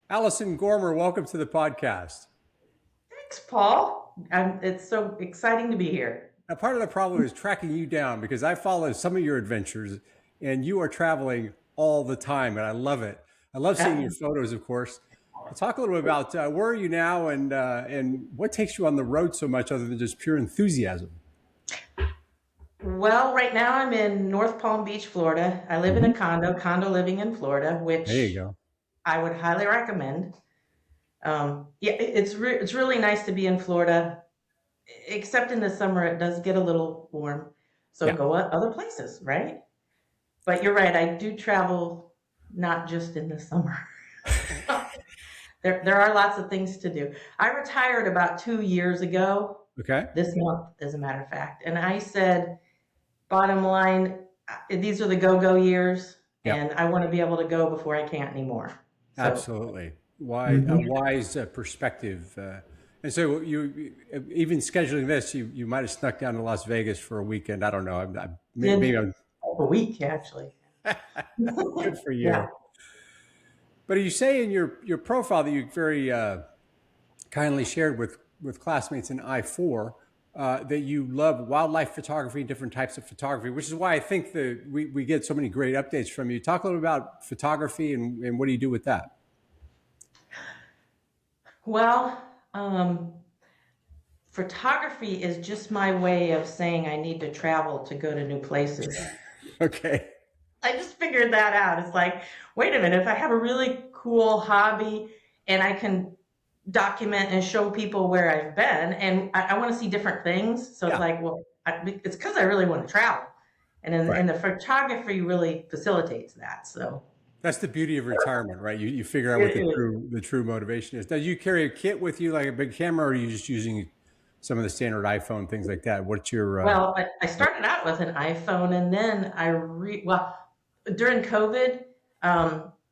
Alyson Goermar, welcome to the podcast. Thanks, Paul. It's so exciting to be here. Now, part of the problem is tracking you down because I follow some of your adventures and you are traveling all the time, and I love it. I love seeing your photos, of course. Talk a little bit about where are you now and what takes you on the road so much other than just pure enthusiasm? Well, right now I'm in North Palm Beach, Florida. I live in a condo living in Florida, There you which go. I would highly recommend. Yeah, it's really nice to be in Florida, except in the summer it does get a little warm. So Yeah, go other places, right? But you're right, I do travel not just in the summer. There are lots of things to do. I retired about 2 years ago, okay. this month, as a matter of fact, and I said, bottom line, these are the go-go years, Yep, and I want to be able to go before I can't anymore. So, absolutely. Why a mhm. wise perspective. And so even scheduling this, you might have snuck down to Las Vegas for a weekend. I don't know. Maybe Did I'm a week actually. good for Yeah. you. But you say in your profile that you very kindly shared with classmates in I-4 that you love wildlife photography, different types of photography, which is why I think that we get so many great updates from you. Talk a little about photography and what do you do with that? Well, photography is just my way of saying I need to travel to go to new places. Okay. I just figured that out. It's like, wait a minute, if I have a really cool hobby and I can document and show people where I've been, and I want to see different things. So it's Yeah. like, well, it's because I really want to travel, Right. and the photography really facilitates that. So That's the beauty of retirement, right? You figure out what it is. the true motivation is. Do you carry a kit with you, like a big camera, or are you just using some of the standard iPhone things like that? What's your Well, I started out with an iPhone, and then well, during COVID,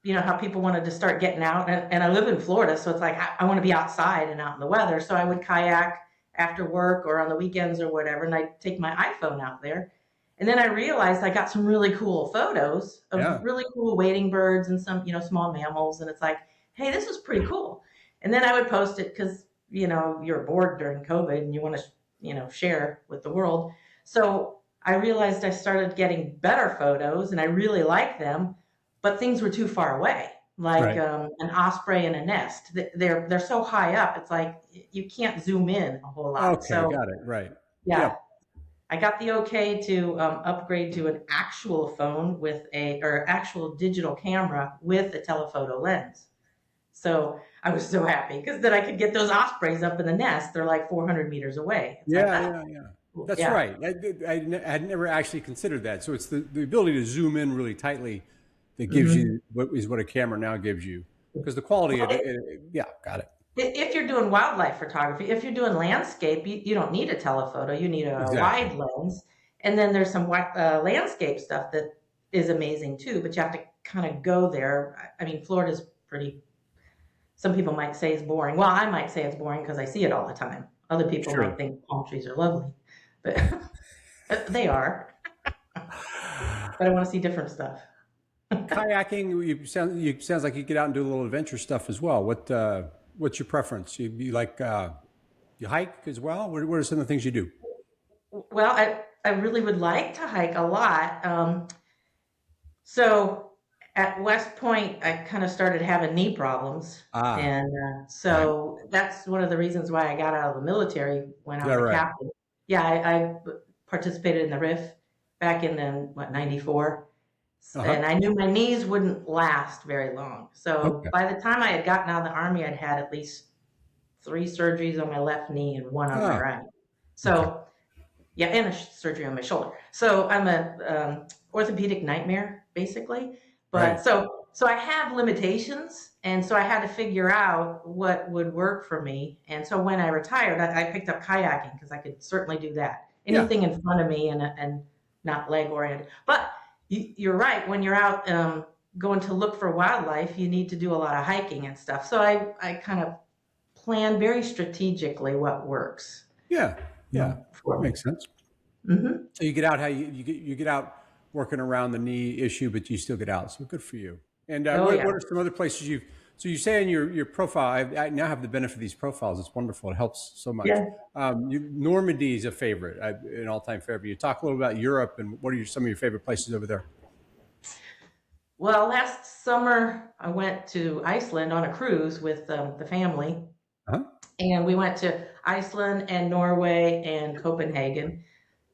you know how people wanted to start getting out, and I live in Florida, so it's like I want to be outside and out in the weather. So I would kayak after work or on the weekends or whatever, and I'd take my iPhone out there. And then I realized I got some really cool photos of yeah? really cool wading birds and some, small mammals. And it's like, hey, this is pretty cool. And then I would post it because, you're bored during COVID and you want to, share with the world. So I realized I started getting better photos and I really like them, but things were too far away, like Right. an osprey in a nest. They're so high up. It's like you can't zoom in a whole lot. Okay, So got it. Right. yeah, Yep. I got the okay to upgrade to an actual phone or actual digital camera with a telephoto lens. So I was so happy because then I could get those ospreys up in the nest. They're like 400 meters away. It's like, Yeah, ah, yeah, yeah. cool. That's Yeah, right. I had never actually considered that. So it's the ability to zoom in really tightly that gives hmm you what a camera now gives you. Because the quality well, of it, yeah, got it. if you're doing wildlife photography, if you're doing landscape, you don't need a telephoto. You need a Exactly. wide lens. And then there's some landscape stuff that is amazing too, but you have to kind of go there. I mean, Florida's pretty, some people might say it's boring. Well, I might say it's boring because I see it all the time. Other people might Sure. think palm trees are lovely, but they are. But I want to see different stuff. Kayaking, you sounds like you get out and do a little adventure stuff as well. What's your preference? You like you hike as well? What are some of the things you do? Well, I really would like to hike a lot. So at West Point, I kind of started having knee problems. Ah, And right. so that's one of the reasons why I got out of the military when Is I that was a right? captain. Yeah, I participated in the RIF back in, 94. Uh huh. And I knew my knees wouldn't last very long. So Okay. by the time I had gotten out of the Army, I'd had at least 3 surgeries on my left knee and one on my Ah, right. okay. So yeah, and a surgery on my shoulder. So I'm a orthopedic nightmare, basically. But Right. so I have limitations, and so I had to figure out what would work for me. And so when I retired, I picked up kayaking because I could certainly do that. Yeah. Anything in front of me and not leg oriented. But you're right. When you're out going to look for wildlife, you need to do a lot of hiking and stuff. So I kind of plan very strategically what works, Yeah. Yeah. for me. Makes sense. hmm So you get out how you get out working around the knee issue, but you still get out. So good for you. And Oh yeah. what are some other places So you say in your profile, I now have the benefit of these profiles. It's wonderful. It helps so much. Yeah. Normandy is a favorite, an all-time favorite. You talk a little about Europe and what are some of your favorite places over there? Well, last summer I went to Iceland on a cruise with the family, Huh? and we went to Iceland and Norway and Copenhagen.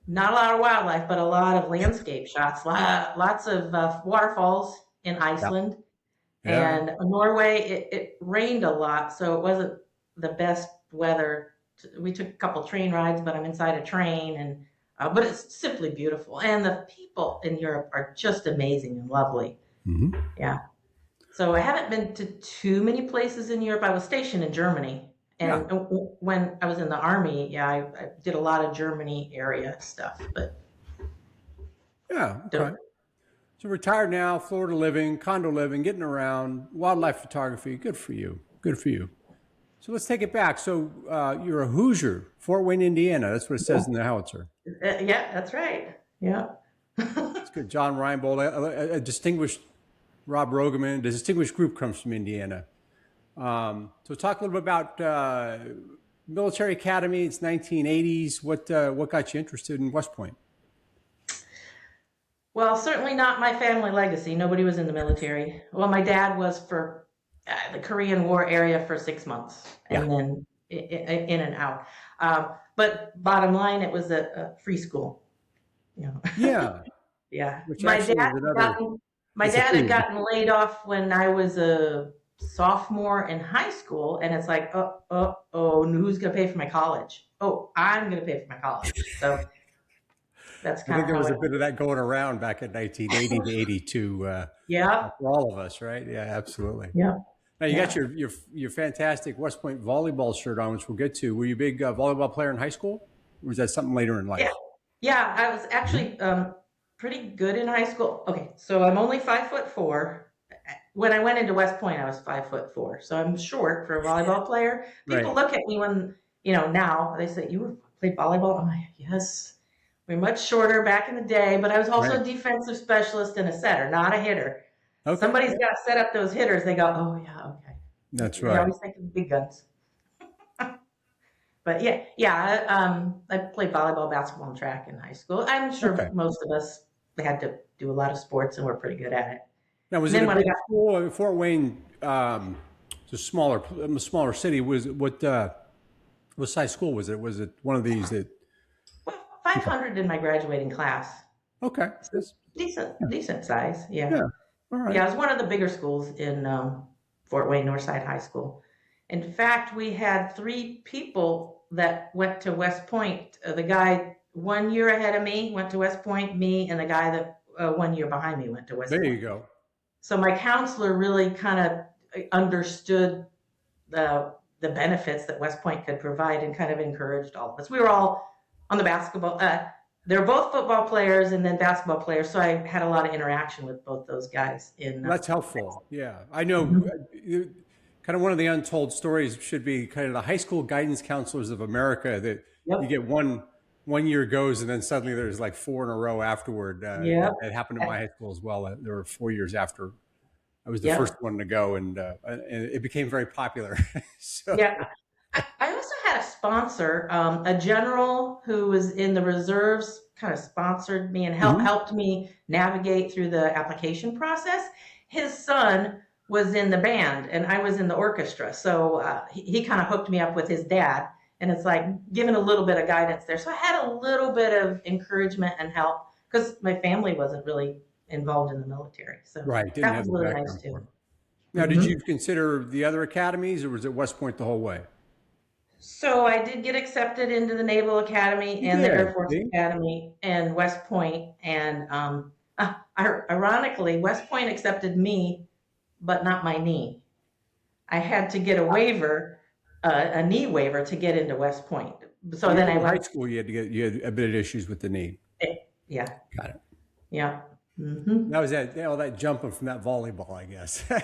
Not a lot of wildlife, but a lot of landscape shots. Lots of waterfalls in Yeah. Iceland. Yeah. And Norway, it rained a lot, so it wasn't the best weather. We took a couple train rides, but I'm inside a train, and but it's simply beautiful. And the people in Europe are just amazing and lovely. Mm-hmm. Yeah. So I haven't been to too many places in Europe. I was stationed in Germany, Yeah. and when I was in the army, yeah, I did a lot of Germany area stuff, but Yeah. don't. Okay. So retired now, Florida living, condo living, getting around, wildlife photography. Good for you. Good for you. So let's take it back. So you're a Hoosier, Fort Wayne, Indiana. That's what it says in the howitzer. Yeah, that's right. Yeah. It's good. John Reinbold, a distinguished Rob Rogeman, a distinguished group comes from Indiana. So talk a little bit about military academy. It's 1980s. What got you interested in West Point? Well, certainly not my family legacy. Nobody was in the military. Well, my dad was for the Korean War area for 6 months, Yeah. and then in and out. But bottom line, it was a free school. You know. Yeah. Yeah. Which actually is another. My It's a dad had theme. gotten laid off when I was a sophomore in high school, and it's like, oh, who's gonna pay for my college? Oh, I'm gonna pay for my college. So that's I kind think of there how was a it. bit of that going around back in 1980 to 82 Yeah. for all of us, right? Yeah, absolutely. Yeah. Now you got Yeah. your fantastic West Point volleyball shirt on, which we'll get to. Were you a big volleyball player in high school, or was that something later in Yeah. life? Yeah. I was Mhm. actually pretty good in high school. Okay, so I'm only 5'4". When I went into West Point, I was 5'4", so I'm short for a volleyball player. People Right. look at me when now they say you played volleyball. I'm like, yes. We're much shorter back in the day, but I was Right. also a defensive specialist and a setter, not a hitter. Okay. Somebody's got to set up those hitters. They go, oh yeah, okay. That's They right. always think of the big guns. But yeah. I played volleyball, basketball, and track in high school. I'm sure Okay. most of us had to do a lot of sports and we're pretty good at it. Now, was And it then a when I big got school? Fort Wayne, it's a smaller city. Was it what size school was it? Was it one of these that? 500 in my graduating class, Okay. That's, decent size. Yeah. yeah. All right. Yeah, it was one of the bigger schools in Fort Wayne Northside High School. In fact, we had 3 people that went to West Point. The guy 1 year ahead of me went to West Point, me, and the guy that 1 year behind me went to West There you Point. go. So my counselor really kind of understood the benefits that West Point could provide and kind of encouraged all of us. We were all on the basketball. They're both football players and then basketball players, so I had a lot of interaction with both those guys. Well, that's helpful. Yeah, I know. Mhm. Kind of one of the untold stories should be kind of the high school guidance counselors of America that you Yep, get one year goes and then suddenly there's like 4 in a row afterward. yep, That happened at my high school as well. There were 4 years after I was the first yep, one to go, and it became very popular. So yeah. I also had a sponsor, a general who was in the reserves, kind of sponsored me and mhm. helped me navigate through the application process. His son was in the band, and I was in the orchestra, so he kind of hooked me up with his dad, and it's like giving a little bit of guidance there. So I had a little bit of encouragement and help because my family wasn't really involved in the military, so Right, didn't that have was the really nice background for too. it. Now, did Mhm. you consider the other academies, or was it West Point the whole way? So I did get accepted into the Naval Academy You and the Air did. Force See? Academy and West Point. And ironically, West Point accepted me, but not my knee. I had to get a waiver, a knee waiver, to get into West Point. So then Even I in high went. school, you had a bit of issues with the knee. Yeah, Got it. yeah. Hmm. That was all that jumping from that volleyball, I guess. So,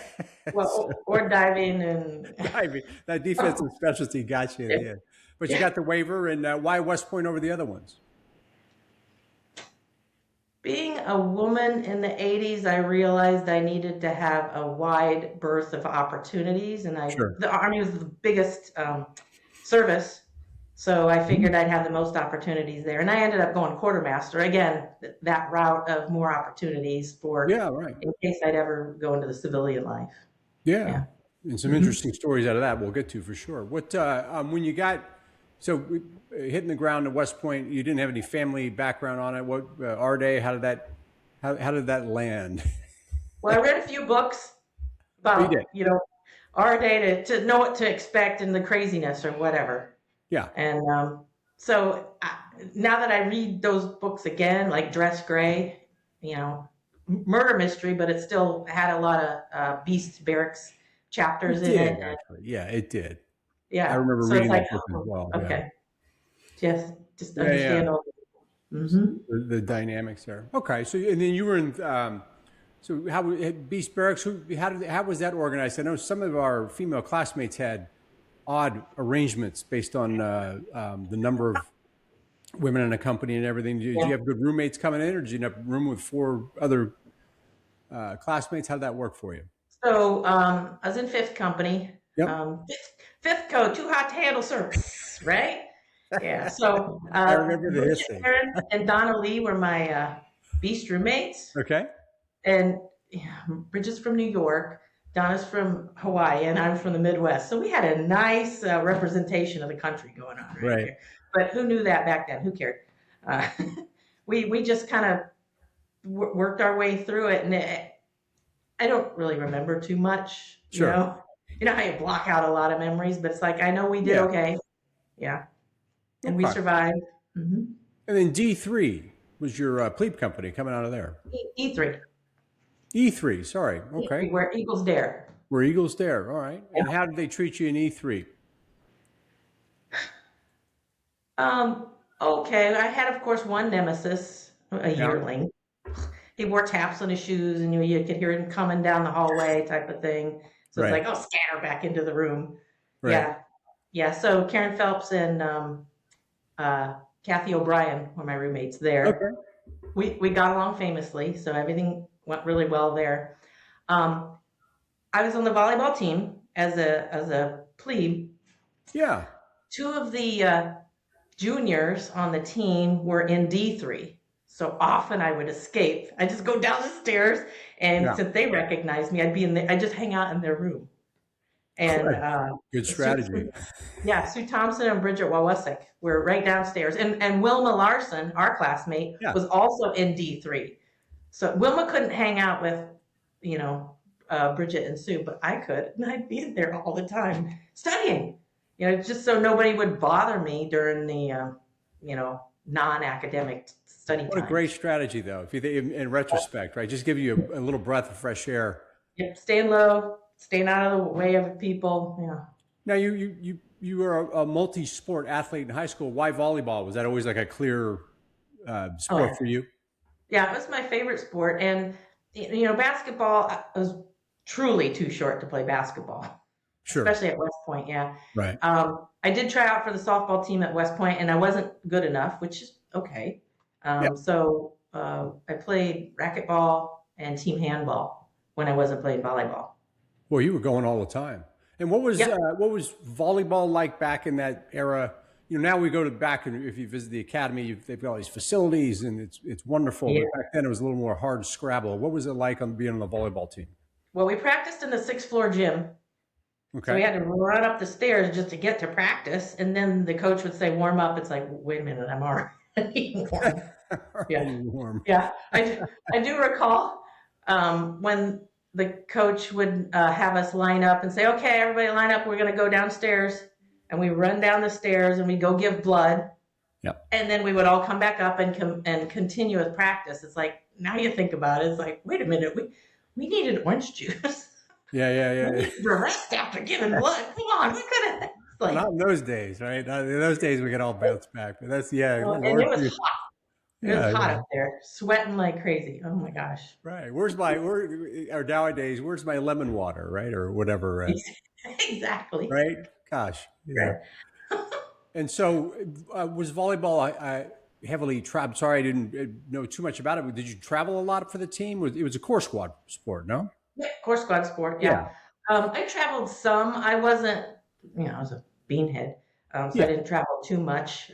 Well, or diving and diving, that defensive specialty got you in the end. But you yeah. got the waiver, and why West Point over the other ones? Being a woman in the 80s, I realized I needed to have a wide berth of opportunities, and Sure. the Army was the biggest service, so I Mhm. figured I'd have the most opportunities there. And I ended up going quartermaster again, that route of more opportunities for Yeah, right. in case I'd ever go into the civilian life. Yeah, Yeah. and some hmm interesting stories out of that we'll get to for sure. What when you got hitting the ground at West Point, you didn't have any family background on it. What our day? How did that how did that land? Well, I read a few books Oh, you did. about our day to know what to expect and the craziness or whatever. Yeah. And so now that I read those books again, like Dress Gray, murder mystery, but it still had a lot of Beast Barracks chapters It in did it. And actually. Yeah, it did. I yeah, remember so it's reading like, that book as oh, well. Yeah. okay, just Yeah, yeah. understand all. Mm-hmm. The dynamics there. Okay, so and then you were in. So how Beast Barracks? How was that organized? I know some of our female classmates had odd arrangements based on the number of women in a company and everything. Did you Yeah. have good roommates coming in, or did you have a room with four other classmates? How did that work for you? So I was in fifth company. Yep, Fifth code, too hot to handle, sir. Right? Yeah. So I remember the Bridget hissing. Aaron and Donna Lee were my beast roommates. Okay. And yeah, Bridget's from New York, Donna's from Hawaii, and I'm from the Midwest. So we had a nice representation of the country going on right Right. here. But who knew that back then? Who cared? Uh, we just kind of worked our way through it, and I don't really remember too much. Sure. You know how you block out a lot of memories, but it's like I know we did Yeah. okay. Yeah, and we Okay. survived. hmm And then D3 was your plebe company coming out of there. E3, E3. Sorry. E3, Okay. where Eagles dare. Were Eagles there? All right. And how did they treat you in E3? Okay, I had, of course, one nemesis, a Yeah. yearling. He wore taps on his shoes, and you could hear him coming down the hallway, type of thing. So it's Right. like, oh, scatter back into the room. Right. Yeah, yeah. So Karen Phelps and uh, Kathy O'Brien were my roommates there. Okay. We got along famously, so everything went really well there. Um, I was on the volleyball team as a plebe. Yeah. Two of the juniors on the team were in D3. So often I would escape. I just go down the stairs, and Yeah. since they recognized me, I just hang out in their room. And Good. Good Sue, strategy. yeah, Sue Thompson and Bridget Wawasek were right downstairs. And Wilma Larson, our classmate, Yeah. was also in D3. So Wilma couldn't hang out with, you know, Bridget and Sue, but I could, and I'd be in there all the time studying. Just so nobody would bother me during the, non-academic study What a times. great strategy, though. If you in retrospect, right, just give you a little breath of fresh air. Yep, staying low, staying out of the way of people. Yeah. Now, you were a multi-sport athlete in high school. Why volleyball? Was that always like a clear Oh, sport yeah. for you? Yeah, it was my favorite sport. And, basketball, I was truly too short to play basketball, Sure. especially at West Point. Yeah. Right. I did try out for the softball team at West Point, and I wasn't good enough, which is okay. Yeah. So I played racquetball and team handball when I wasn't playing volleyball. Well, you were going all the time. And Yep. what was volleyball like back in that era? Now we go to back and if you visit the academy, they've got all these facilities and it's wonderful. Yeah. But back then it was a little more hard scrabble. What was it like on being on the volleyball team? Well, we practiced in the sixth floor gym. So we Okay. had to run up the stairs just to get to practice. And then the coach would say, warm up. It's like, wait a minute, I'm already warm. Yeah. Already warm. Yeah. I do recall when the coach would have us line up and say, okay, everybody line up. We're going to go downstairs. And we run down the stairs and we go give blood. Yeah. And then we would all come back up and continue with practice. It's like, now you think about it, it's like, wait a minute, we needed orange juice. Yeah. We needed to rest after giving blood. Come on, we could have. Well, Like, not in those days, right? Not in those days we could all bounce back. But that's and it was hot. It was hot up there, sweating like crazy. Oh my gosh. Right. Or nowadays, where's my lemon water, right? Or whatever, Exactly. right? Gosh. Yeah. Right. And so was volleyball heavily traveled. Sorry, I didn't know too much about it. But did you travel a lot for the team? It was a core squad sport, no? Yeah, core squad sport. Yeah. Yeah. I traveled some. I wasn't, I was a beanhead, so I Yeah. didn't travel too much.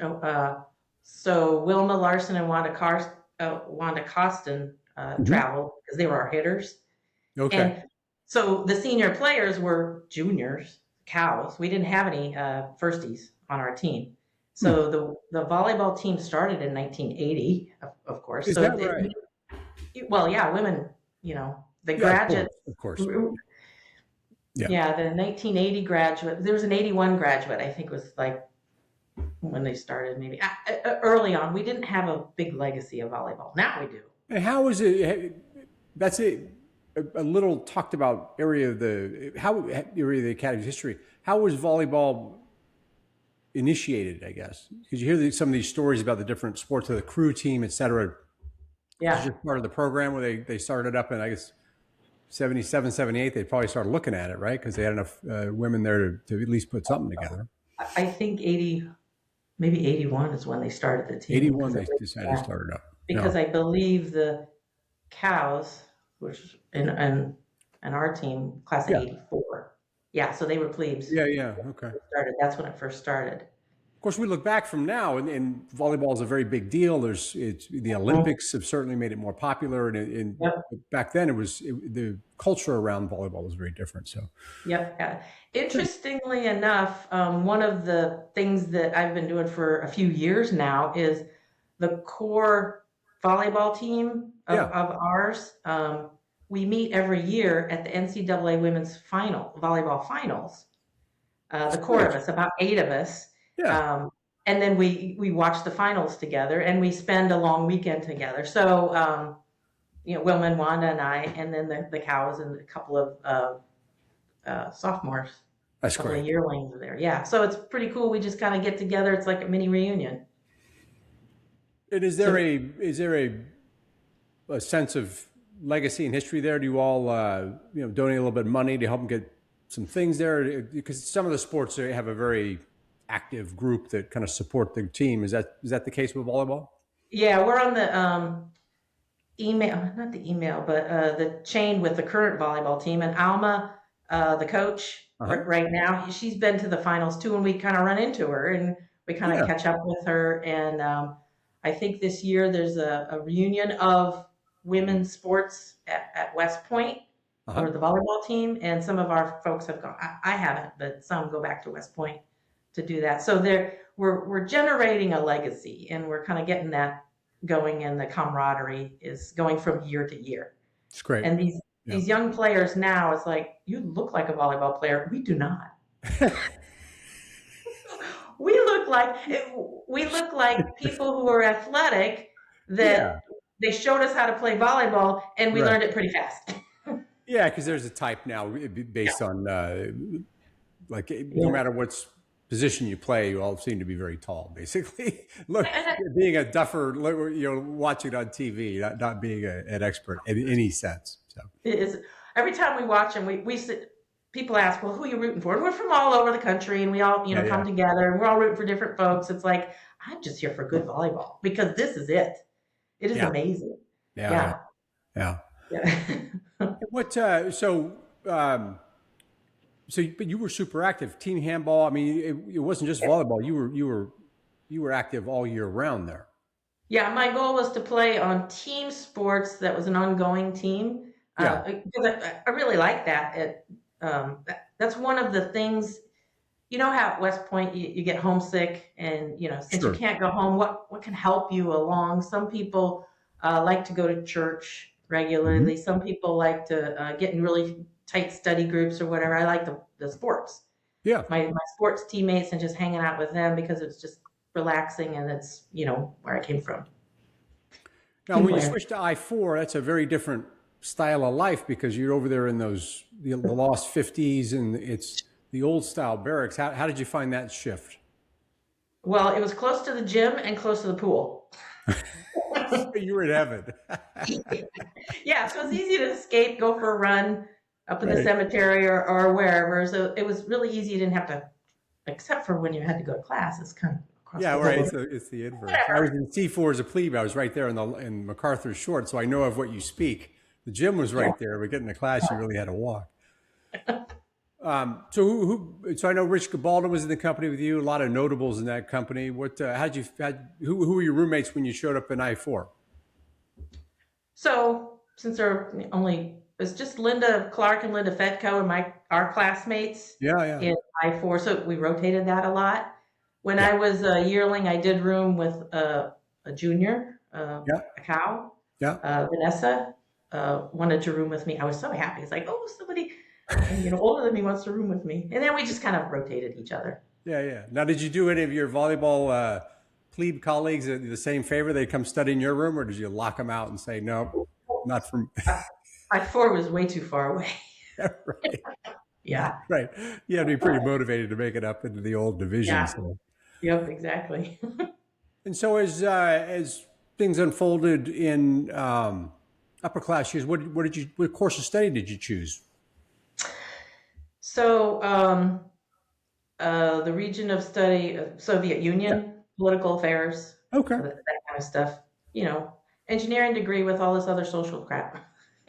So Wilma Larson and Wanda Costin Hmm. traveled because they were our hitters. Okay. And so the senior players were juniors, cows. We didn't have any firsties on our team. Hmm. So the volleyball team started in 1980, of course. Is So that right? well, yeah, women, the Yeah, of course, graduates. of course. Yeah. Yeah, the 1980 graduate. There was an 81 graduate, I think was like when they started, maybe early on. We didn't have a big legacy of volleyball. Now we do. And how is it? That's a little talked about area of the area of the Academy's history. How was volleyball initiated? I guess because you hear some of these stories about the different sports of the crew team, et cetera. Was it Yeah. just part of the program where they started up in, I guess, 77, 78? They probably started looking at it, right? Because they had enough women there to at least put something together. I think 80, maybe 81 is when they started the team 81, they decided to yeah, start it up. because No. I believe the cows, which and our team, class of Yeah. 84. Yeah, so they were plebes. Yeah. Yeah. Okay. Started. That's when it first started. Of course, we look back from now, and volleyball is a very big deal. The Mhm. Olympics have certainly made it more popular, and Yep. back then the culture around volleyball was very different. So, Yep. Interestingly enough, one of the things that I've been doing for a few years now is the core volleyball team yeah, of ours. We meet every year at the NCAA women's volleyball finals. it's The core of great. us, about 8 of us. Yeah, Um, and then we watch the finals together and we spend a long weekend together. So, Wilma and Wanda and I, and then the cows and a couple of sophomores, that's a couple of great. yearlings there. Yeah. So it's pretty cool. We just kind of get together. It's like a mini reunion. And is there So a sense of legacy and history there? Do you all donate a little bit of money to help them get some things there? Because some of the sports have a very active group that kind of support the team. Is that the case with volleyball? yeah, we're on the email, not the email, but the chain with the current volleyball team. And Alma, the coach Uh huh. right now, she's been to the finals too, and we kind of run into her and we kind of Yeah. catch up with her. And I think this year there's a reunion of women's sports at West Point Uh huh. for the volleyball team, and some of our folks have gone. I haven't, but some go back to West Point to do that. So we're generating a legacy, and we're kind of getting that going, and the camaraderie is going from year to year. It's great. And Yeah. these young players now, it's like, you look like a volleyball player. We do not. We look like we look like people who are athletic Yeah. that they showed us how to play volleyball and we Right. learned it pretty fast. Yeah, because there's a type now based on like no Yeah. matter what position you play, you all seem to be very tall. Basically, look, And being a duffer, watching it on TV, not being an expert in any sense. So it is every time we watch them, we sit. People ask, "Well, who are you rooting for?" And we're from all over the country, and we all yeah, come yeah, together, and we're all rooting for different folks. It's like I'm just here for good volleyball because this is it. It is yeah, amazing. yeah, Yeah, yeah. yeah. What? But you were super active. Team handball. I mean, it wasn't just volleyball. You were active all year round there. Yeah, my goal was to play on team sports that was an ongoing team Yeah, because I really like that. That's one of the things. You know how at West Point you get homesick, and since you sure. can't go home, what can help you along? Some people like to go to church Hmm. regularly. Some people like to get in really tight study groups or whatever. I like the sports. Yeah. My sports teammates and just hanging out with them because it's just relaxing and it's where I came from. Now, Team when you player. switch to I-4, that's a very different style of life because you're over there in the lost 50s and it's the old style barracks. How did you find that shift? Well, it was close to the gym and close to the pool. You were in heaven. Yeah, so it's easy to escape, go for a run up in the Right. cemetery or wherever. So it was really easy. You didn't have to, except for when you had to go to class. It's kind of Yeah, right. It's the inverse. I was Whatever. in C4 as a plebe. I was right there in MacArthur's Short, so I know of what you speak. The gym was Yeah. right there, but getting to class, you really had to walk. So so I know Rich Gabalda was in the company with you. A lot of notables in that company. Who were your roommates when you showed up in I4? So since it's just Linda Clark and Linda Fetco and our classmates Yeah, yeah, in I4, so we rotated that a lot. When yeah, I was a yearling, I did room with a junior, yeah, a cow, yeah, Vanessa wanted to room with me. I was so happy. It's like, oh, somebody, older than me wants to room with me. And then we just kind of rotated each other. yeah, yeah. Now, did you do any of your volleyball plebe colleagues the same favor? They come study in your room, or did you lock them out and say, no, not from? I4 was way too far away. Right, Yeah. right. You have to be pretty motivated to make it up into the old division. Yeah. So. Yep, exactly. And so as things unfolded in upper class years, what course of study did you choose? So, the region of study, Soviet Yeah. Union, political affairs, Okay. that kind of stuff. Engineering degree with all this other social crap.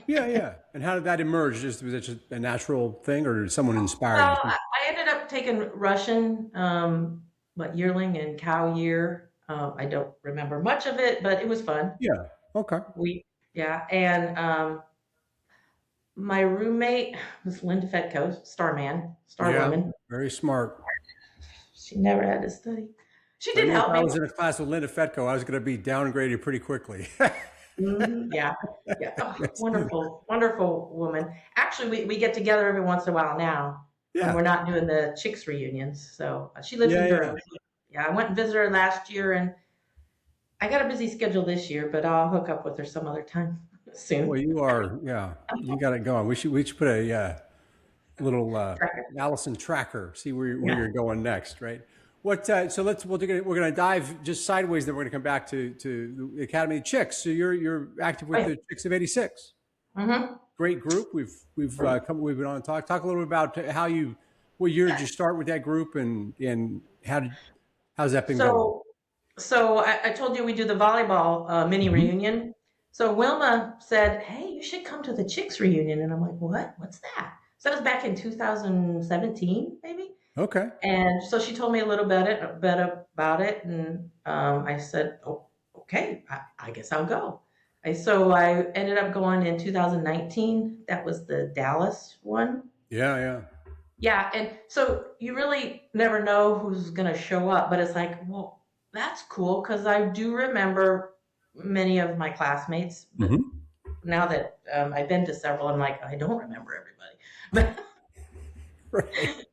Yeah, yeah. And how did that emerge? Was it just a natural thing, or did someone inspire Well, you? I ended up taking Russian, yearling and cow year. I don't remember much of it, but it was fun. Yeah. Okay. Yeah, and my roommate was Linda Fetco, star Yeah. woman. Very smart. She never had to study. She I did knew if help I me. was in a class with Linda Fetco, I was going to be downgraded pretty quickly. Yeah, yeah. Oh, wonderful, wonderful woman. Actually, we get together every once in a while now when Yeah. we're not doing the chicks reunions. So she lives Yeah. in Yeah. Durham. Yeah, I went and visited her last year, and I got a busy schedule this year, but I'll hook up with her some other time Well, soon. yeah, you got it going. We should put a little Tracker. Alyson tracker, see where Yeah. you're going next, right? So we're gonna dive just sideways. Then we're gonna come back to the Academy of Chicks. So you're active with Right. the Chicks of '86. Mm-hmm. Great group. We've been on to talk a little bit about what year did you start with that group, and how's that been going? So, so I told you we do the volleyball mini Mhm. reunion. So Wilma said, "Hey, you should come to the chicks reunion," and I'm like, "What? What's that?" So that was back in 2017, maybe. Okay. And so she told me a bit about it, and I said, "Oh, okay, I guess I'll go." So I ended up going in 2019. That was the Dallas one. Yeah, yeah. Yeah, and so you really never know who's going to show up, but it's like, well, that's cool because I do remember many of my classmates, but Hmm. now that I've been to several, I'm like, I don't remember everybody. Right.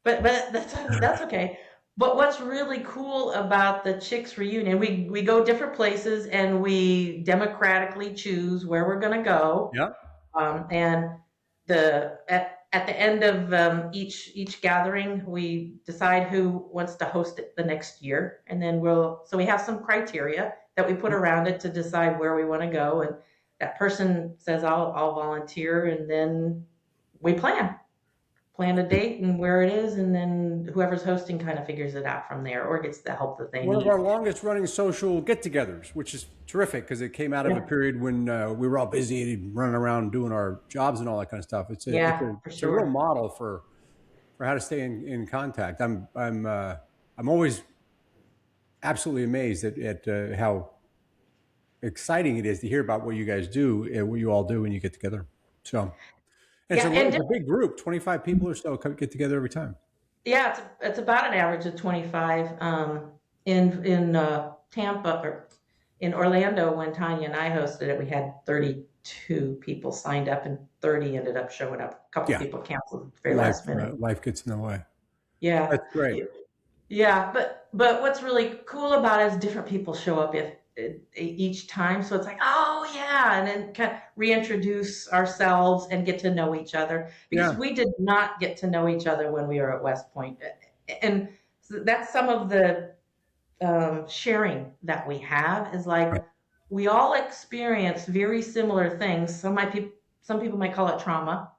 But that's okay. But what's really cool about the Chicks reunion, we go different places and we democratically choose where we're going to go. Yeah. And at the end of each gathering, we decide who wants to host it the next year, and then so we have some criteria that we put around it to decide where we want to go, and that person says I'll volunteer, and then we plan a date and where it is, and then whoever's hosting kind of figures it out from there or gets the help that they One of need. our longest running social get-togethers, which is terrific because it came out of a Yeah, period when we were all busy and running around doing our jobs and all that kind of stuff. yeah, for It's a real sure. model for how to stay in contact. I'm always absolutely amazed at how exciting it is to hear about what you guys do and what you all do when you get together. So, and Yeah, it's a big group, 25 people or so get together every time. yeah, it's about an average of 25. In Tampa or in Orlando, when Tanya and I hosted it, we had 32 people signed up, and 30 ended up showing up. A couple Yeah, people canceled at the very last minute. life gets in the way. Yeah, That's great. yeah, but what's really cool about it is different people show up each time, so it's like, oh yeah, and then kind of reintroduce ourselves and get to know each other because Yeah. we did not get to know each other when we were at West Point, and so that's some of the sharing that we have is like Right. we all experience very similar things. Some people might call it trauma,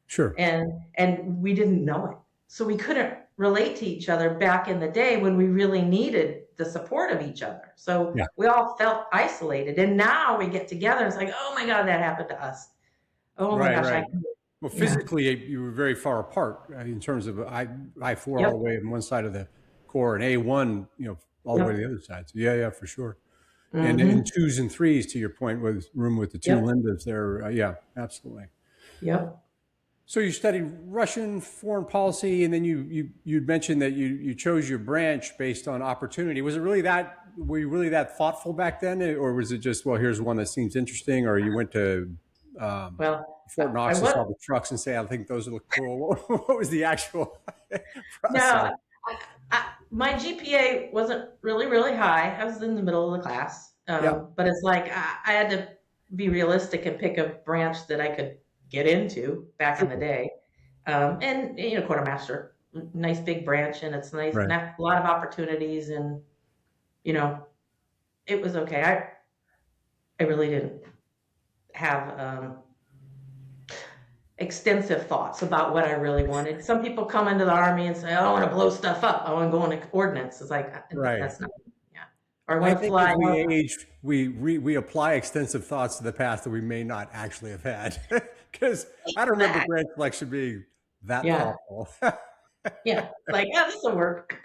Sure. and we didn't know it, so we couldn't relate to each other back in the day when we really needed the support of each other. So Yeah. we all felt isolated. And now we get together. It's like, oh my God, that happened to us. Oh my Right, gosh, right. Well, yeah. physically, you were very far apart in terms of I-4 all the Yep. way on one side of the core and A1, all the way to the Yep. other side. So yeah, for sure. And in Mm-hmm. twos and threes, to your point, with room with the two Yep. Lindas there. Yeah, absolutely. Yep. So you studied Russian foreign policy, and then you'd mentioned that you chose your branch based on opportunity. Was it really that? Were you really that thoughtful back then, or was it just, well, here's one that seems interesting, or you went to Well, Fort Knox I and was, saw the trucks and say, I think those look cool? What was the actual process? no, my GPA wasn't really, really high. I was in the middle of the class. Yeah, But it's like I had to be realistic and pick a branch that I could get into back in the sure. day. And, quartermaster, nice big branch, and it's nice, Right. not a lot of opportunities, and, you know, it was okay. I really didn't have extensive thoughts about what I really wanted. Some people come into the Army and say, oh, I want to blow stuff up. I want to go into ordnance. It's like, Right. that's not, yeah. Or I I want to think as fly. we age, we apply extensive thoughts to the past that we may not actually have had. Because I don't remember That. branch selection being that Yeah. thoughtful. Yeah. Like, yeah, this will work.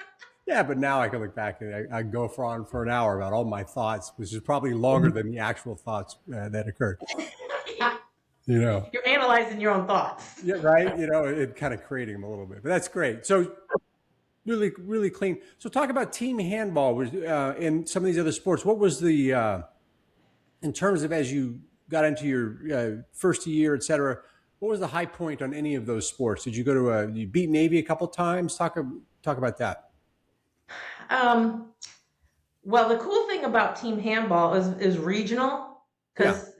Yeah, but now I can look back and I go for an hour about all my thoughts, which is probably longer than the actual thoughts that occurred. Yeah. You know, You're analyzing your own thoughts. yeah, right. It kind of creating them a little bit, but that's great. So really, really clean. So talk about team handball was in some of these other sports. What was the in terms of as you got into your first year, et cetera? What was the high point on any of those sports? Did you go to you beat Navy a couple times? Talk about that. Um, well, the cool thing about team handball is regional, Yeah. because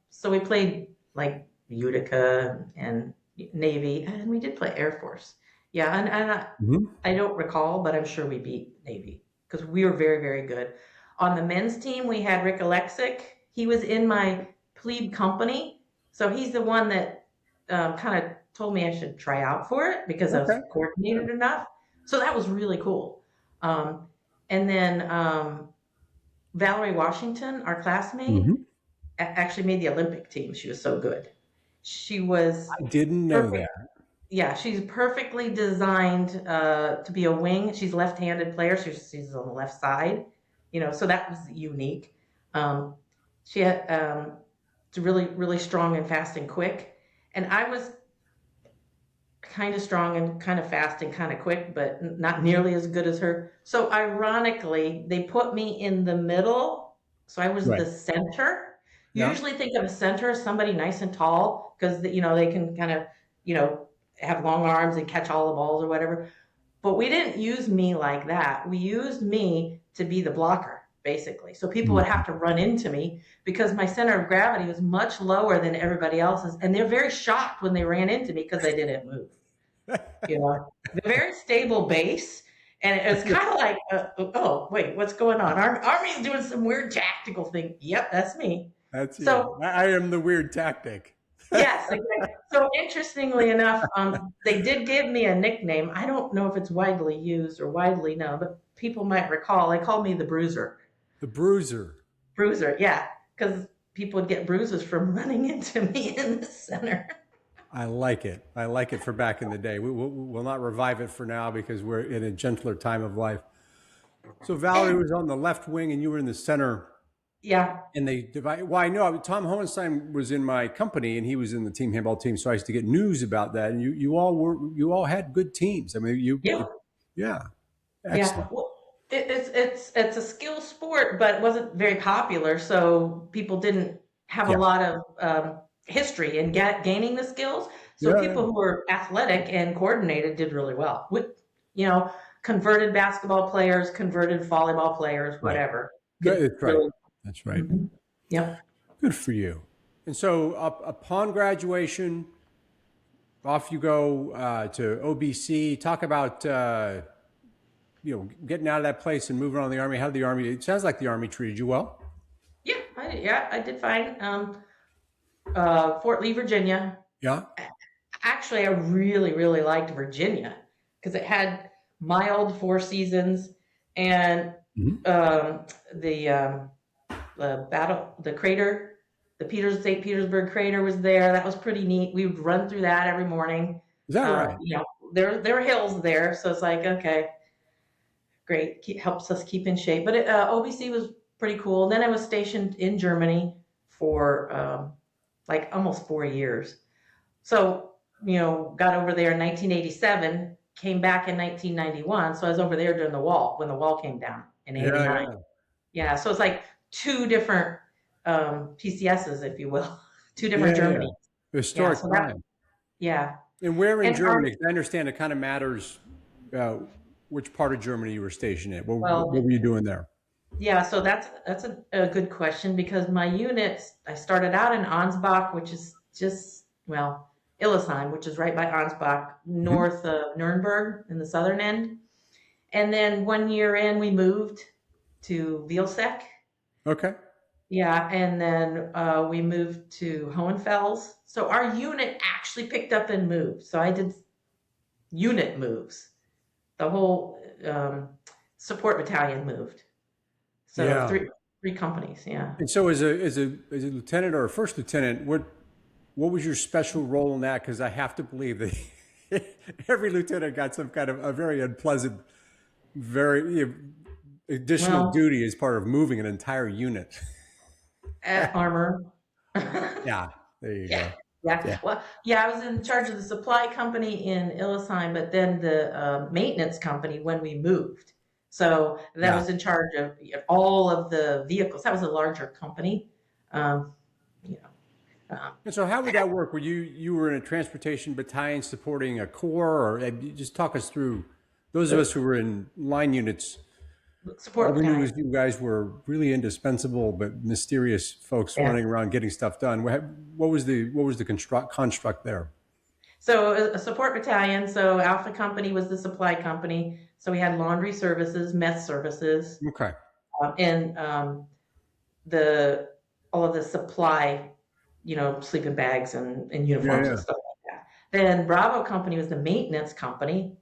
so we played like Utica and Navy, and we did play Air Force. Yeah, and Mhm. I don't recall, but I'm sure we beat Navy because we were very, very good. On the men's team, we had Rick Alexic. He was in my plebe company, so he's the one that kind of told me I should try out for it because I was Okay. coordinated enough. So that was really cool. Um, and then Valerie Washington, our classmate, Mhm. actually made the Olympic team. She was so good. She was I didn't know perfect. that. Yeah, she's perfectly designed to be a wing. She's left-handed player, so she's on the left side. So that was unique. Um, she had really, really strong and fast and quick. And I was kind of strong and kind of fast and kind of quick, but not nearly as good as her. So ironically, they put me in the middle. So I was Right. the center. You Yeah. usually think of a center as somebody nice and tall because they can kind of you know have long arms and catch all the balls or whatever. But we didn't use me like that. We used me to be the blocker, basically. So people would Mhm. have to run into me because my center of gravity was much lower than everybody else's. And they're very shocked when they ran into me because I didn't move. The very stable base. And it was kind of like, oh, wait, what's going on? Our Army's doing some weird tactical thing. Yep, that's me. That's you. So I am the weird tactic. yes, exactly. So interestingly enough, they did give me a nickname. I don't know if it's widely used or widely known, but people might recall. They called me the Bruiser. The bruiser. Bruiser, yeah, because people would get bruises from running into me in the center. I like it. I like it for back in the day. We'll not revive it for now because we're in a gentler time of life. So Valerie And was on the left wing and you were in the center. yeah, And they divide. Well, I know Tom Hohenstein was in my company, and he was in the team handball team. So I used to get news about that. And you all had good teams. I mean, yeah, yeah, yeah. excellent. Well, it's a skill sport, but it wasn't very popular, so people didn't have a Yeah, lot of history in gaining the skills. So yeah, people who were athletic and coordinated did really well. With you know, converted basketball players, converted volleyball players, right. whatever, Good. could That's right. really. That's right. Mhm. Yep. Good for you. And so, upon graduation, off you go to OBC. Talk about getting out of that place and moving on to the Army. How did the Army? It sounds like the Army treated you well. Yeah, I did fine. Fort Lee, Virginia. Yeah. Actually, I really, really liked Virginia. because it had mild four seasons, and Mhm. the the crater, the St. Petersburg crater was there. That was pretty neat. We would run through that every morning. Is that right? There were hills there, so it's like, okay, great, helps us keep in shape. But OBC was pretty cool. Then I was stationed in Germany for like almost 4 years. So, got over there in 1987, came back in 1991. So I was over there during the wall, when the wall came down in Yeah, 89. yeah. Yeah, so it's like two different PCSs, if you will, two different Yeah, yeah. Germany. Yeah, Historic so that, time. yeah. And where in And Germany? 'Cause I understand it kind of matters uh, which part of Germany you were stationed in. What well, were you doing there? yeah, so that's a good question, because my units, I started out in Ansbach, which is just, well, Illesheim, which is right by Ansbach, Mhm. north of Nuremberg in the southern end. And then 1 year in, we moved to Vilseck. Okay. Yeah, and then we moved to Hohenfels. So our unit actually picked up and moved. So I did unit moves. The whole support battalion moved. So Yeah. three companies, yeah. And so as a lieutenant or a first lieutenant, what was your special role in that? Because I have to believe that every lieutenant got some kind of a very unpleasant, very additional Well, duty as part of moving an entire unit. armor. Yeah, there you Yeah. go. Yeah. Yeah, Well, yeah, I was in charge of the supply company in Illesheim, but then the maintenance company when we moved. So that yeah. was in charge of all of the vehicles. That was a larger company. Um, you know, And so, how would that work? You were in a transportation battalion supporting a corps, or you just talk us through? Those of us who were in line units, all support we knew battalion. was you guys were really indispensable but mysterious folks Yeah. running around getting stuff done. What was the construct there? So a support battalion. So Alpha Company was the supply company. So we had laundry services, mess services, Okay. and the all of the supply, sleeping bags and Yeah, uniforms and yeah. stuff like that. Then Bravo Company was the maintenance company.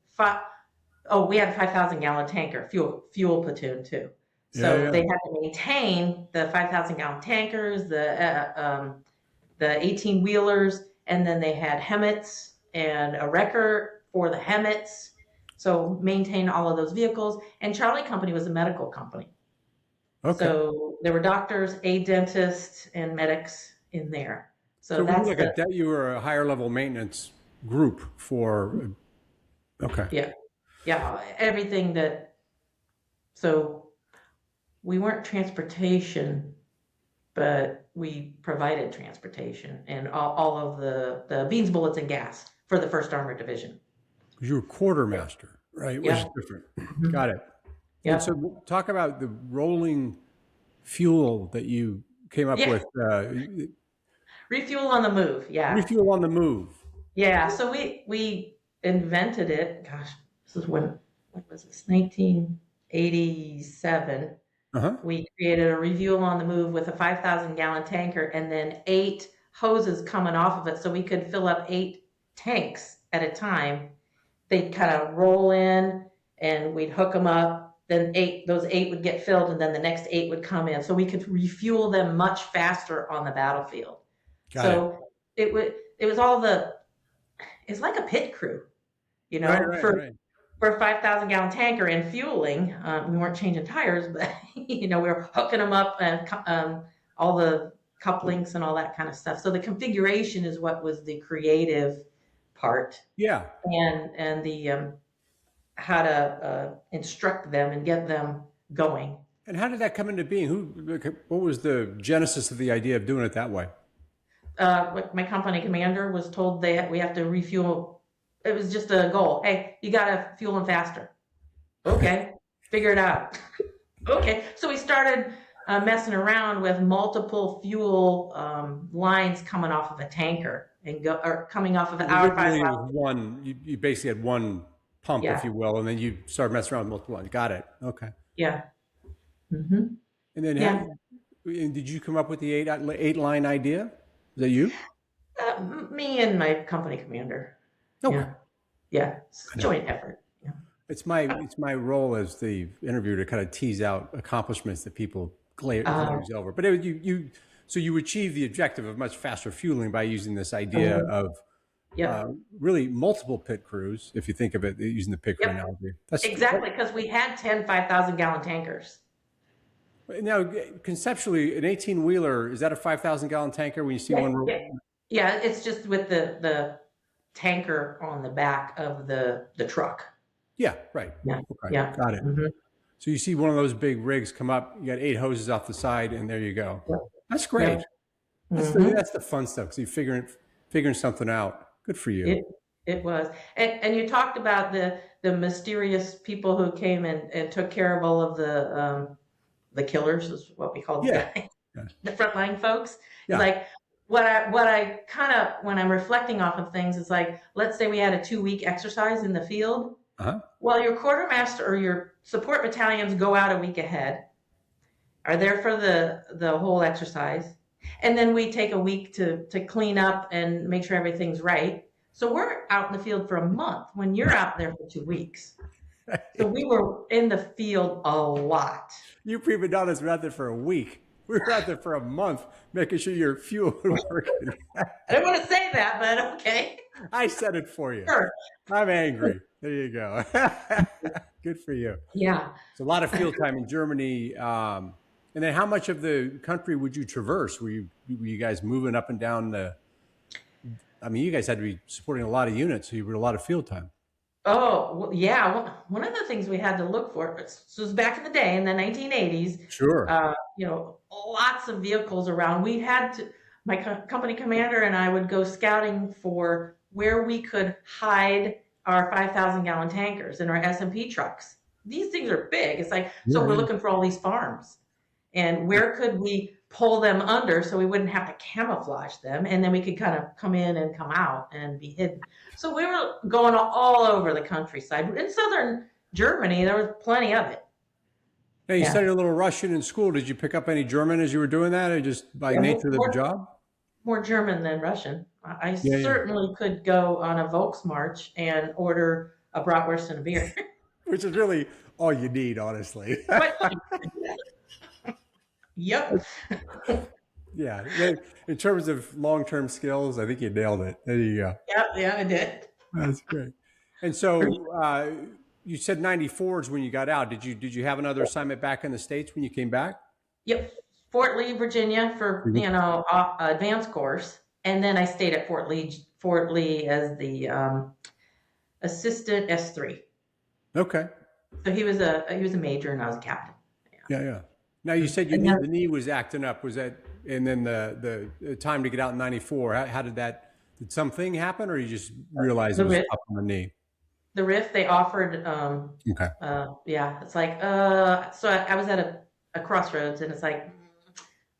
We had a 5,000-gallon tanker, fuel platoon too. Yeah, So yeah. they had to maintain the 5,000-gallon tankers, the 18 wheelers, and then they had HEMTs and a wrecker for the HEMTs. So maintain all of those vehicles. And Charlie Company was a medical company. Okay. So there were doctors, a dentist, and medics in there. So So were you that's like you were a higher level maintenance group for? Okay. yeah, yeah, everything that, so we weren't transportation, but we provided transportation and all of the beans, bullets, and gas for the 1st Armored Division. Because you were quartermaster, right? Which is Yeah. different. Mhm. Got it. And Yeah. so talk about the rolling fuel that you came up Yeah. with. Refuel on the move. Yeah. Refuel on the move. Yeah. So we invented it. Gosh, this is when was this? 1987. Uh-huh. We created a refuel on the move with a 5,000-gallon tanker and then 8 hoses coming off of it, so we could fill up 8 tanks at a time. They'd kind of roll in and we'd hook them up. Then those 8 would get filled, and then the next 8 would come in, so we could refuel them much faster on the battlefield. Got it. So it was it's like a pit crew, Right, right, for right. a 5,000-gallon tanker and fueling. We weren't changing tires, but we were hooking them up and all the couplings and all that kind of stuff. So the configuration is what was the creative part, Yeah. and the how to instruct them and get them going. And how did that come into being? What was the genesis of the idea of doing it that way? My company commander was told we have to refuel. It was just a goal. Hey, you got to fuel them faster. Okay, figure it out. Okay, so we started messing around with multiple fuel lines coming off of a tanker or coming off of our Originally, it 5,000. was one. You basically had one pump, if Yeah, you will, and then you started messing around with multiple lines. Got it. Okay. yeah, hmm And then, yeah. and did you come up with the eight line idea? Is that you? Me and my company commander. Okay. Yeah, yeah. It's a I know. joint effort. it's my role as the interviewer to kind of tease out accomplishments that people glaze over. But so you achieve the objective of much faster fueling by using this idea of Yep. really multiple pit crews. If you think of it using the pit crew Yep. analogy, Exactly. Because we had 10 5,000-gallon tankers. now conceptually an 18-wheeler, is that a 5,000-gallon tanker when you see one? Yeah. Yeah, it's just with the tanker on the back of the truck. Yeah, right. Yeah. Okay, Yeah. got it. Mm-hmm. So you see one of those big rigs come up, you got 8 hoses off the side, and there you go. Yep. That's great. Yep. That's Mm-hmm. that's the fun stuff because you're figuring something out. Good for you. It was. And you talked about the mysterious people who came and took care of all of the killers, is what we call the Yeah. guys, Yeah. the frontline folks. Yeah. It's like what I kind of, when I'm reflecting off of things, it's like, let's say we had a 2-week exercise in the field. Uh-huh. Well, your quartermaster or your support battalions go out a week ahead, are there for the whole exercise, and then we take a week to clean up and make sure everything's right. So we're out in the field for a month when you're out there for 2 weeks. So we were in the field a lot. You prima donnas were out there for a week. We were out there for a month, making sure your fuel was working. I didn't want to say that, but okay. I said it for you. Sure. I'm angry. There you go. Good for you. Yeah. It's a lot of field time in Germany. And then how much of the country would you traverse? Were you guys moving up and down I mean, you guys had to be supporting a lot of units, so you were a lot of field time. Oh, well, yeah. One of the things we had to look for, this was back in the day, in the 1980s, Sure. Lots of vehicles around. We had to, my company commander and I would go scouting for where we could hide our 5,000-gallon tankers and our S&P trucks. These things are big. It's like, so we're looking for all these farms. And where could we pull them under so we wouldn't have to camouflage them, and then we could kind of come in and come out and be hidden. So we were going all over the countryside. In southern Germany, there was plenty of it. Now, you studied a little Russian in school. Did you pick up any German as you were doing that, or just by nature of the job? More German than Russian. I certainly could go on a Volksmarch and order a bratwurst and a beer. Which is really all you need, honestly. Yep. Yeah. In terms of long-term skills, I think you nailed it. There you go. Yeah, I did. That's great. And so you said 94 is when you got out. Did you have another assignment back in the States when you came back? Yep. Fort Lee, Virginia for, advanced course. And then I stayed at Fort Lee as the assistant S3. Okay. So he was a major and I was a captain. Yeah. Now you said the knee was acting up. Was that, and then the time to get out in 94, how did did something happen, or you just realized it was up on the knee? The riff they offered, okay. It's like, so I was at a crossroads, and it's like,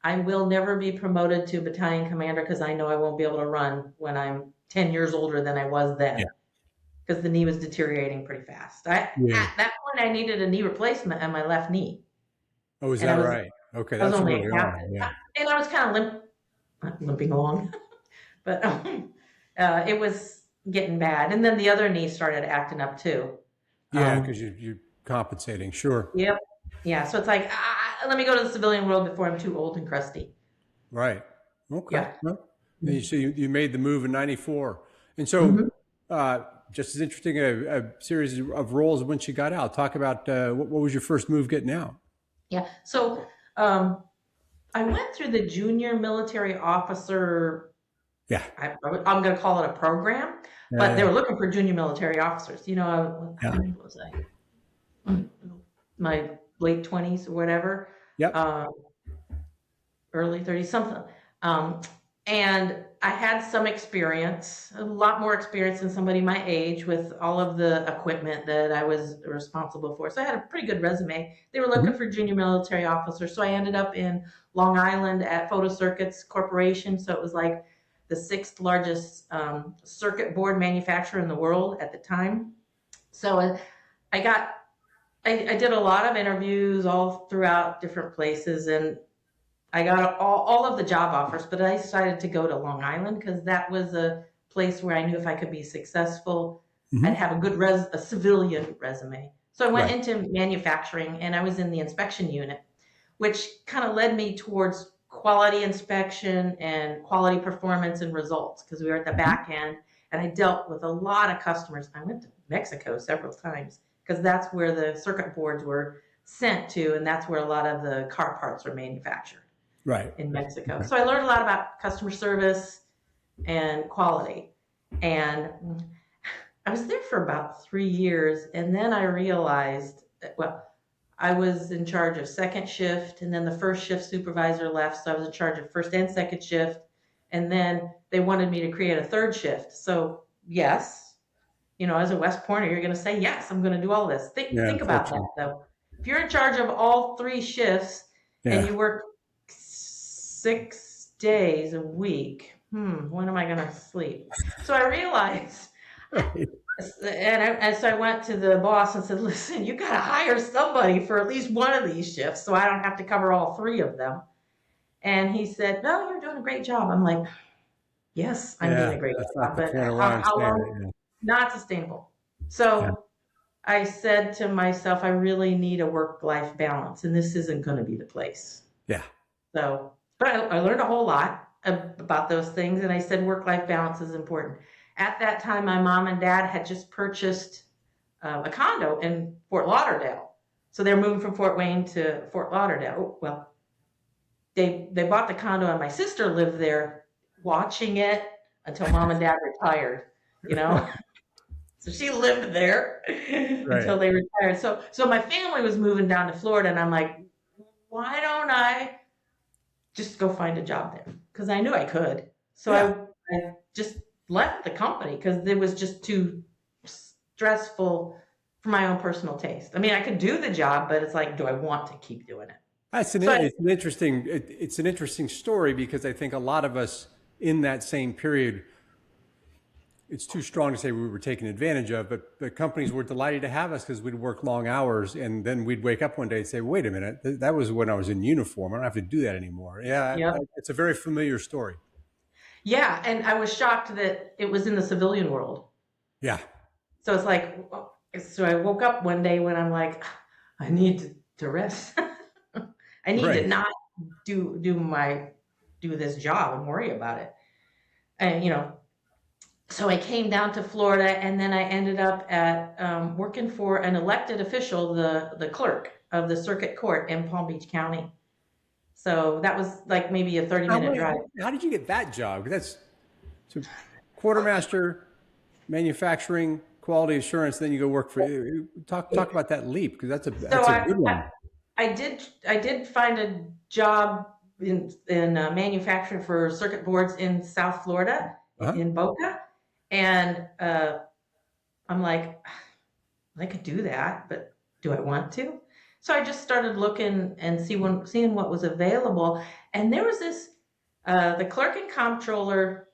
I will never be promoted to battalion commander because I know I won't be able to run when I'm 10 years older than I was then. Because the knee was deteriorating pretty fast. At that point, I needed a knee replacement on my left knee. Oh, is that right? Okay, that's really wrong. Yeah. And I was kind of limping along, but it was getting bad. And then the other knee started acting up too. Yeah, because you're compensating. Sure. Yep. Yeah. So it's like, let me go to the civilian world before I'm too old and crusty. Right. Okay. Yeah. Well, so you made the move in 94. And so just as interesting a series of roles once you got out. Talk about what was your first move getting out? Yeah. So I went through the junior military officer. Yeah. I'm going to call it a program, but they were looking for junior military officers. How old was I? My late 20s or whatever. Yep. Early 30s, something. And I had some experience, a lot more experience than somebody my age with all of the equipment that I was responsible for. So I had a pretty good resume. They were looking for junior military officers. So I ended up in Long Island at Photo Circuits Corporation. So it was like the 6th largest circuit board manufacturer in the world at the time. So I did a lot of interviews all throughout different places, and I got all of the job offers, but I decided to go to Long Island because that was a place where I knew if I could be successful, I'd have a good a civilian resume. So I went Right. into manufacturing and I was in the inspection unit, which kind of led me towards quality inspection and quality performance and results because we were at the Mhm. back end and I dealt with a lot of customers. I went to Mexico several times because that's where the circuit boards were sent to, and that's where a lot of the car parts are manufactured Right. in Mexico. Okay. So I learned a lot about customer service and quality. And I was there for about 3 years, and then I realized that, well, I was in charge of second shift, and then the first shift supervisor left, so I was in charge of first and second shift. And then they wanted me to create a third shift. So, yes, as a West Pointer, you're going to say, yes, I'm going to do all this. Yeah, Think about that, unfortunately. though. If you're in charge of all three shifts and Yeah. you work 6 days a week, when am I going to sleep? So I realized Right. and so I went to the boss and said, listen, you got to hire somebody for at least one of these shifts so I don't have to cover all three of them. And he said, no, you're doing a great job. I'm like, yes, I'm doing Yeah, a great that's not job, the but point of why I'm how saying long? it. Not sustainable. Yeah. So I said to myself, I really need a work-life balance, and this isn't going to be the place. Yeah. So, but I learned a whole lot about those things, and I said work-life balance is important. At that time, my mom and dad had just purchased a condo in Fort Lauderdale. So they're moving from Fort Wayne to Fort Lauderdale. Oh, well, they bought the condo, and my sister lived there watching it until mom and dad retired, you know? So she lived there Right. until they retired. So my family was moving down to Florida, and I'm like, why don't I just go find a job there? Because I knew I could. So Yeah. I just left the company because it was just too stressful for my own personal taste. I mean, I could do the job, but it's like, do I want to keep doing it? So It's an interesting it's an interesting story because I think a lot of us in that same period, it's too strong to say we were taken advantage of, but the companies were delighted to have us because we'd work long hours and then we'd wake up one day and say, wait a minute, that was when I was in uniform. I don't have to do that anymore. Yeah, yeah, it's a very familiar story. yeah, and I was shocked that it was in the civilian world. Yeah. So it's like, so I woke up one day when I'm like, I need to rest. I need to Right. not do this job and worry about it. And so I came down to Florida, and then I ended up at working for an elected official, the clerk of the circuit court in Palm Beach County. So that was like maybe a 30-minute drive. How did you get that job? That's so quartermaster, manufacturing, quality assurance. Then you go work for. Talk about that leap because So that's a good one. I did find a job in manufacturing for circuit boards in South Florida Uh-huh. in Boca, and I'm like, I could do that, but do I want to? So I just started looking and seeing what was available, and there was this the clerk and comptroller.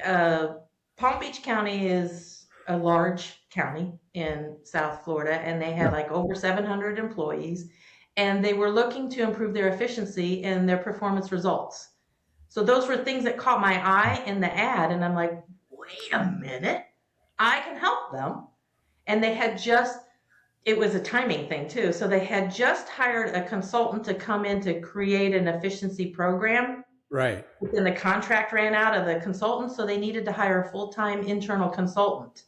Palm Beach County is a large county in South Florida, and they had Yeah. like over 700 employees, and they were looking to improve their efficiency and their performance results. So those were things that caught my eye in the ad, and I'm like, wait a minute, I can help them. And they had just, it was a timing thing too. So they had just hired a consultant to come in to create an efficiency program. Right. Then the contract ran out of the consultant, so they needed to hire a full-time internal consultant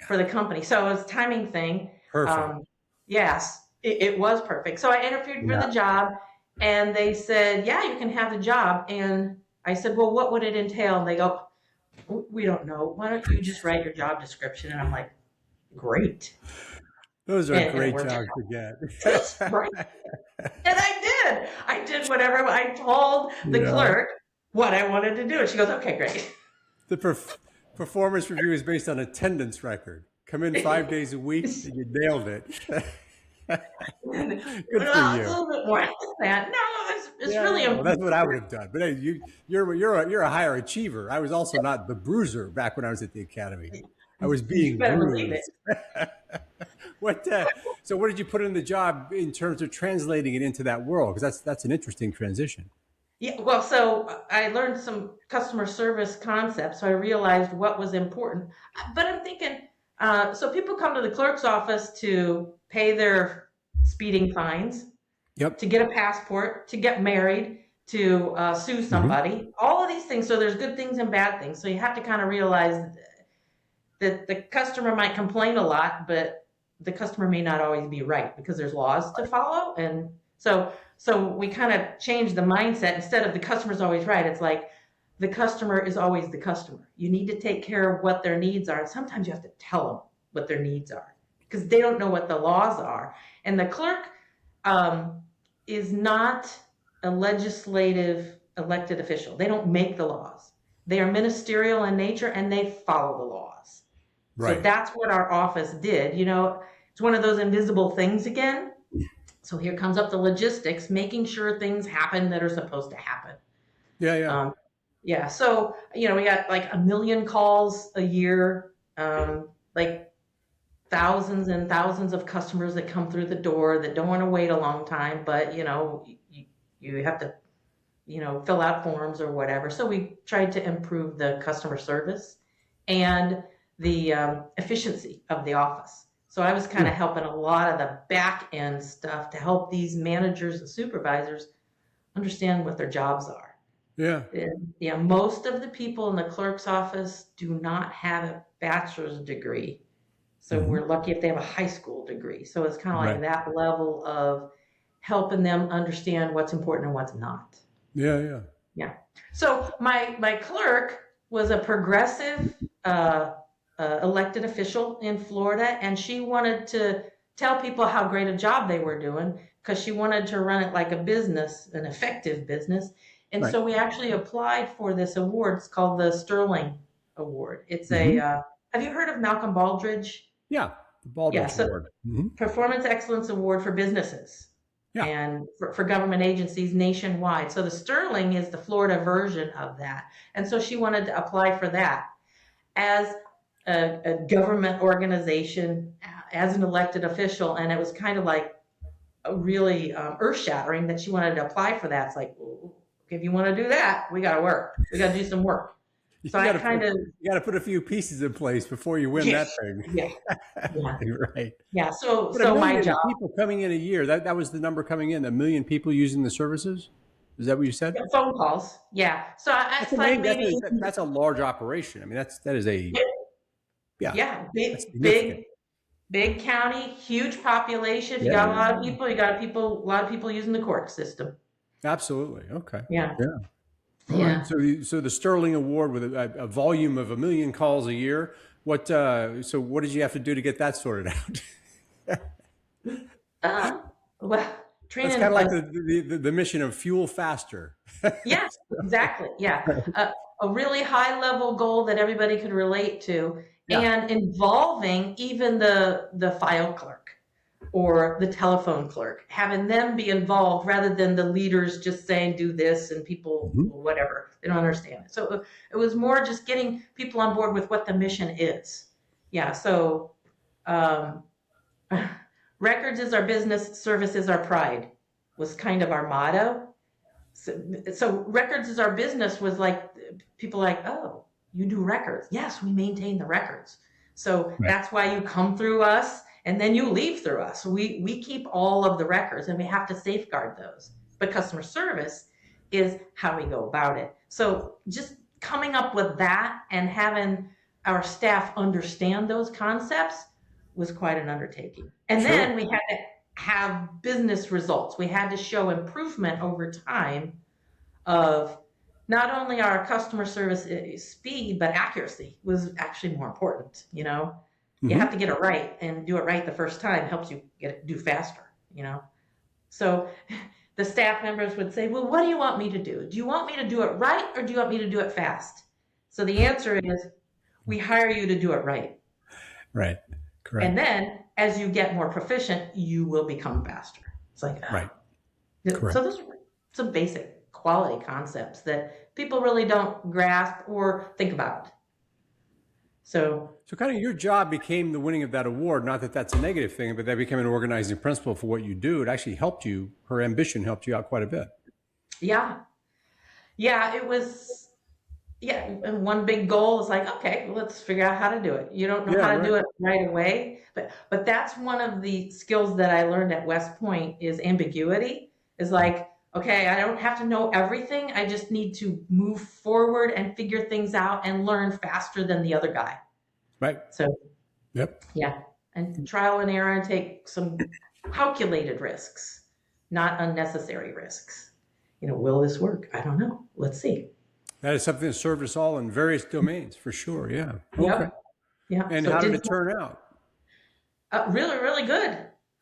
for the company. So it was a timing thing. Perfect. Yes, it was perfect. So I interviewed for Yeah. the job, and they said, yeah, you can have the job. And I said, well, what would it entail? And they go, we don't know. Why don't you just write your job description? And I'm like, great. Those are And it great worked jobs out. to get. Right. And I did. I did whatever I told the Yeah. clerk what I wanted to do. And she goes, okay, great. The performance review is based on attendance record. Come in 5 days a week, and you nailed it. Good for Well, it's a you. little bit more than that. No, it's really Well, important. that's what I would have done. But hey, you're a higher achiever. I was also not the bruiser back when I was at the academy. I was You being better believe bruised. it. What? So, what did you put in the job in terms of translating it into that world? Because that's an interesting transition. Yeah, well, so I learned some customer service concepts, so I realized what was important. But I'm thinking, So people come to the clerk's office to pay their speeding fines, Yep. to get a passport, to get married, to sue somebody, all of these things. So there's good things and bad things. So you have to kind of realize that the customer might complain a lot, but the customer may not always be right because there's laws to follow. And so we kind of change the mindset. Instead of the customer's always right, it's like the customer is always the customer. You need to take care of what their needs are. And sometimes you have to tell them what their needs are because they don't know what the laws are. And the clerk is not a legislative elected official. They don't make the laws. They are ministerial in nature and they follow the laws. Right. So that's what our office did. You know, it's one of those invisible things again. So here comes up the logistics, making sure things happen that are supposed to happen. Yeah. So, you know, we got like 1 million calls a year, like thousands and thousands of customers that come through the door that don't want to wait a long time, but you know, you have to, you know, fill out forms or whatever. So we tried to improve the customer service and the efficiency of the office. So I was kind of helping a lot of the back end stuff to help these managers and supervisors understand what their jobs are. Yeah. Most of the people in the clerk's office do not have a bachelor's degree. So we're lucky if they have a high school degree. So it's kind of like that level of helping them understand what's important and what's not. Yeah. So my clerk was a progressive elected official in Florida, and she wanted to tell people how great a job they were doing because she wanted to run it like a business, an effective business. And so we actually applied for this award. It's called the Sterling Award. It's have you heard of Malcolm Baldrige? Yeah, the Baldrige Award. Performance Excellence Award for businesses and for government agencies nationwide. So the Sterling is the Florida version of that. And so she wanted to apply for that as a government organization, as an elected official. And it was kind of like a really earth-shattering that she wanted to apply for that. It's like, well, if you want to do that, we got to work. We got to do some work. So you got to put a few pieces in place before you win that thing. Right. Yeah. So my job. People coming in a year. That was the number coming in. 1 million people using the services. Is that what you said? Yeah, phone calls. Yeah. So that's a large operation. I mean, that is a big county, huge population. If you got a lot of people, you got a lot of people using the court system. Absolutely. Okay. Yeah. Right. So the Sterling Award with a volume of 1 million calls a year. What did you have to do to get that sorted out? Well, training. It's kind of like the mission of fuel faster. Yes, exactly. Yeah, a really high level goal that everybody could relate to, and involving even the file clerk or the telephone clerk, having them be involved rather than the leaders just saying do this and people whatever, they don't understand it. So it was more just getting people on board with what the mission is. So records is our business, service is our pride was kind of our motto. So records is our business was like people like, oh, you do records. Yes, we maintain the records. So that's why you come through us and then you leave through us. We keep all of the records and we have to safeguard those. But customer service is how we go about it. So just coming up with that and having our staff understand those concepts was quite an undertaking. And then we had to have business results. We had to show improvement over time of not only our customer service speed, but accuracy was actually more important. You know, you have to get it right, and do it right the first time helps you do faster, you know? So the staff members would say, well, what do you want me to do? Do you want me to do it right, or do you want me to do it fast? So the answer is, we hire you to do it right. Right. Correct. And then as you get more proficient, you will become faster. It's like, right. Correct. So those are some basic quality concepts that people really don't grasp or think about. So kind of your job became the winning of that award. Not that that's a negative thing, but that became an organizing principle for what you do. It actually helped you. Her ambition helped you out quite a bit. Yeah. It was yeah, and one big goal is like, okay, well, let's figure out how to do it. You don't know Yeah, how to right. do it right away, but that's one of the skills that I learned at West Point is ambiguity. Is like, okay, I don't have to know everything. I just need to move forward and figure things out and learn faster than the other guy. Right. So Yep. yeah, and trial and error and take some calculated risks, not unnecessary risks. Will this work? I don't know. Let's see. That is something that served us all in various domains for sure. Yeah. Okay. Yep. Yeah. And So it how did did it turn out? really, really good.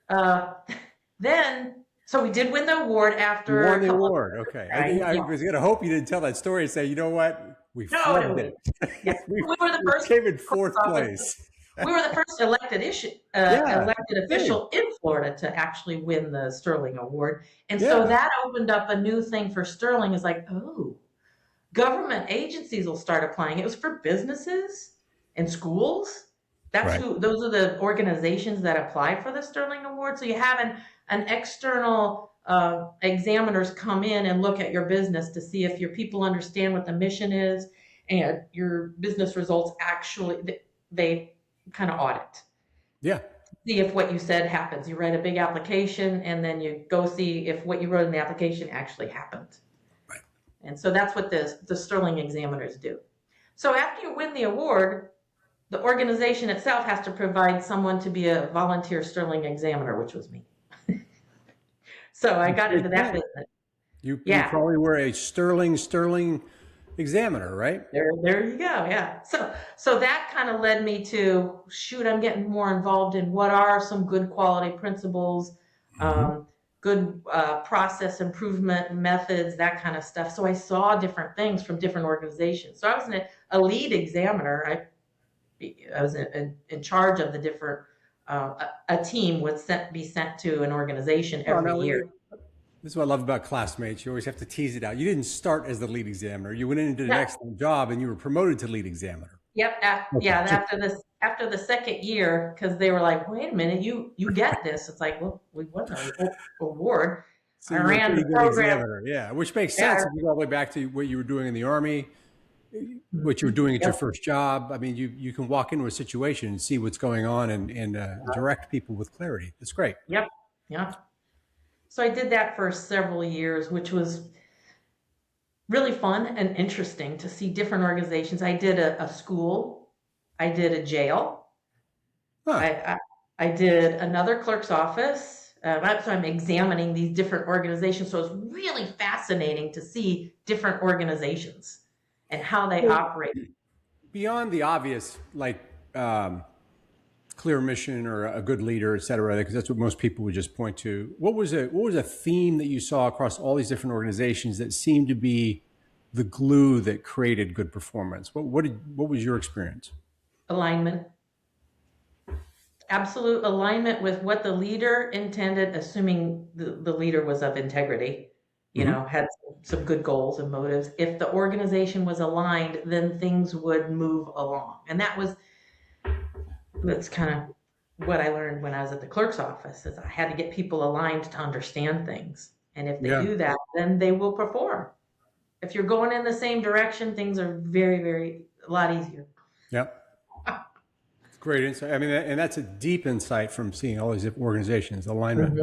Uh, then, so we did win the award You after won a the couple of award. Okay. right? I Yeah. was going to hope you didn't tell that story and say, you know what? We No, no, flubbed it. yeah. we, We were the we first came in clerk's fourth office. place. We were the first Yeah. elected Hey. official in Florida to actually win the Sterling Award. And so Yeah. that opened up a new thing for Sterling is like, oh, government agencies will start applying. It was for businesses and schools. Right. Those are the organizations that apply for the Sterling Award. So you have an external examiners come in and look at your business to see if your people understand what the mission is and your business results actually, they kind of audit. Yeah. See if what you said happens. You write a big application and then you go see if what you wrote in the application actually happened. Right. And so that's what the Sterling examiners do. So after you win the award, the organization itself has to provide someone to be a volunteer Sterling examiner, which was me. So I got into that business. You Yeah, probably were a sterling examiner, right? there you go. Yeah. So that kind of led me to shoot. I'm getting more involved in what are some good quality principles, good process improvement methods, that kind of stuff. So I saw different things from different organizations. So I was a lead examiner. I was in charge of the different. A team would be sent to an organization Oh, every no, year. this is what I love about classmates. You always have to tease it out. You didn't start as the lead examiner. You went in and did an Yeah. excellent job, and you were promoted to lead examiner. Yep. Yeah. After the second year, because they were like, "Wait a minute, you get this." It's like, well, we won the award. So I you were a ran pretty the good program. examiner, yeah. Which makes Yeah. sense if you go all the way back to what you were doing in the Army, what you were doing at your Yep. first job. I mean, you can walk into a situation and see what's going on and direct people with clarity. That's great. Yep. Yeah. So I did that for several years, which was really fun and interesting to see different organizations. I did a school. I did a jail. Huh. I did another clerk's office. So I'm examining these different organizations. So it's really fascinating to see different organizations and how they operate. Beyond the obvious, like clear mission or a good leader, et cetera, because that's what most people would just point to. What was a theme that you saw across all these different organizations that seemed to be the glue that created good performance? What was your experience? Alignment. Absolute alignment with what the leader intended, assuming the leader was of integrity, had some good goals and motives. If the organization was aligned, then things would move along. And that's kind of what I learned when I was at the clerk's office, is I had to get people aligned to understand things. And if they do that, then they will perform. If you're going in the same direction, things are very, very, a lot easier. Yep. Great insight. I mean, and that's a deep insight from seeing all these organizations, alignment.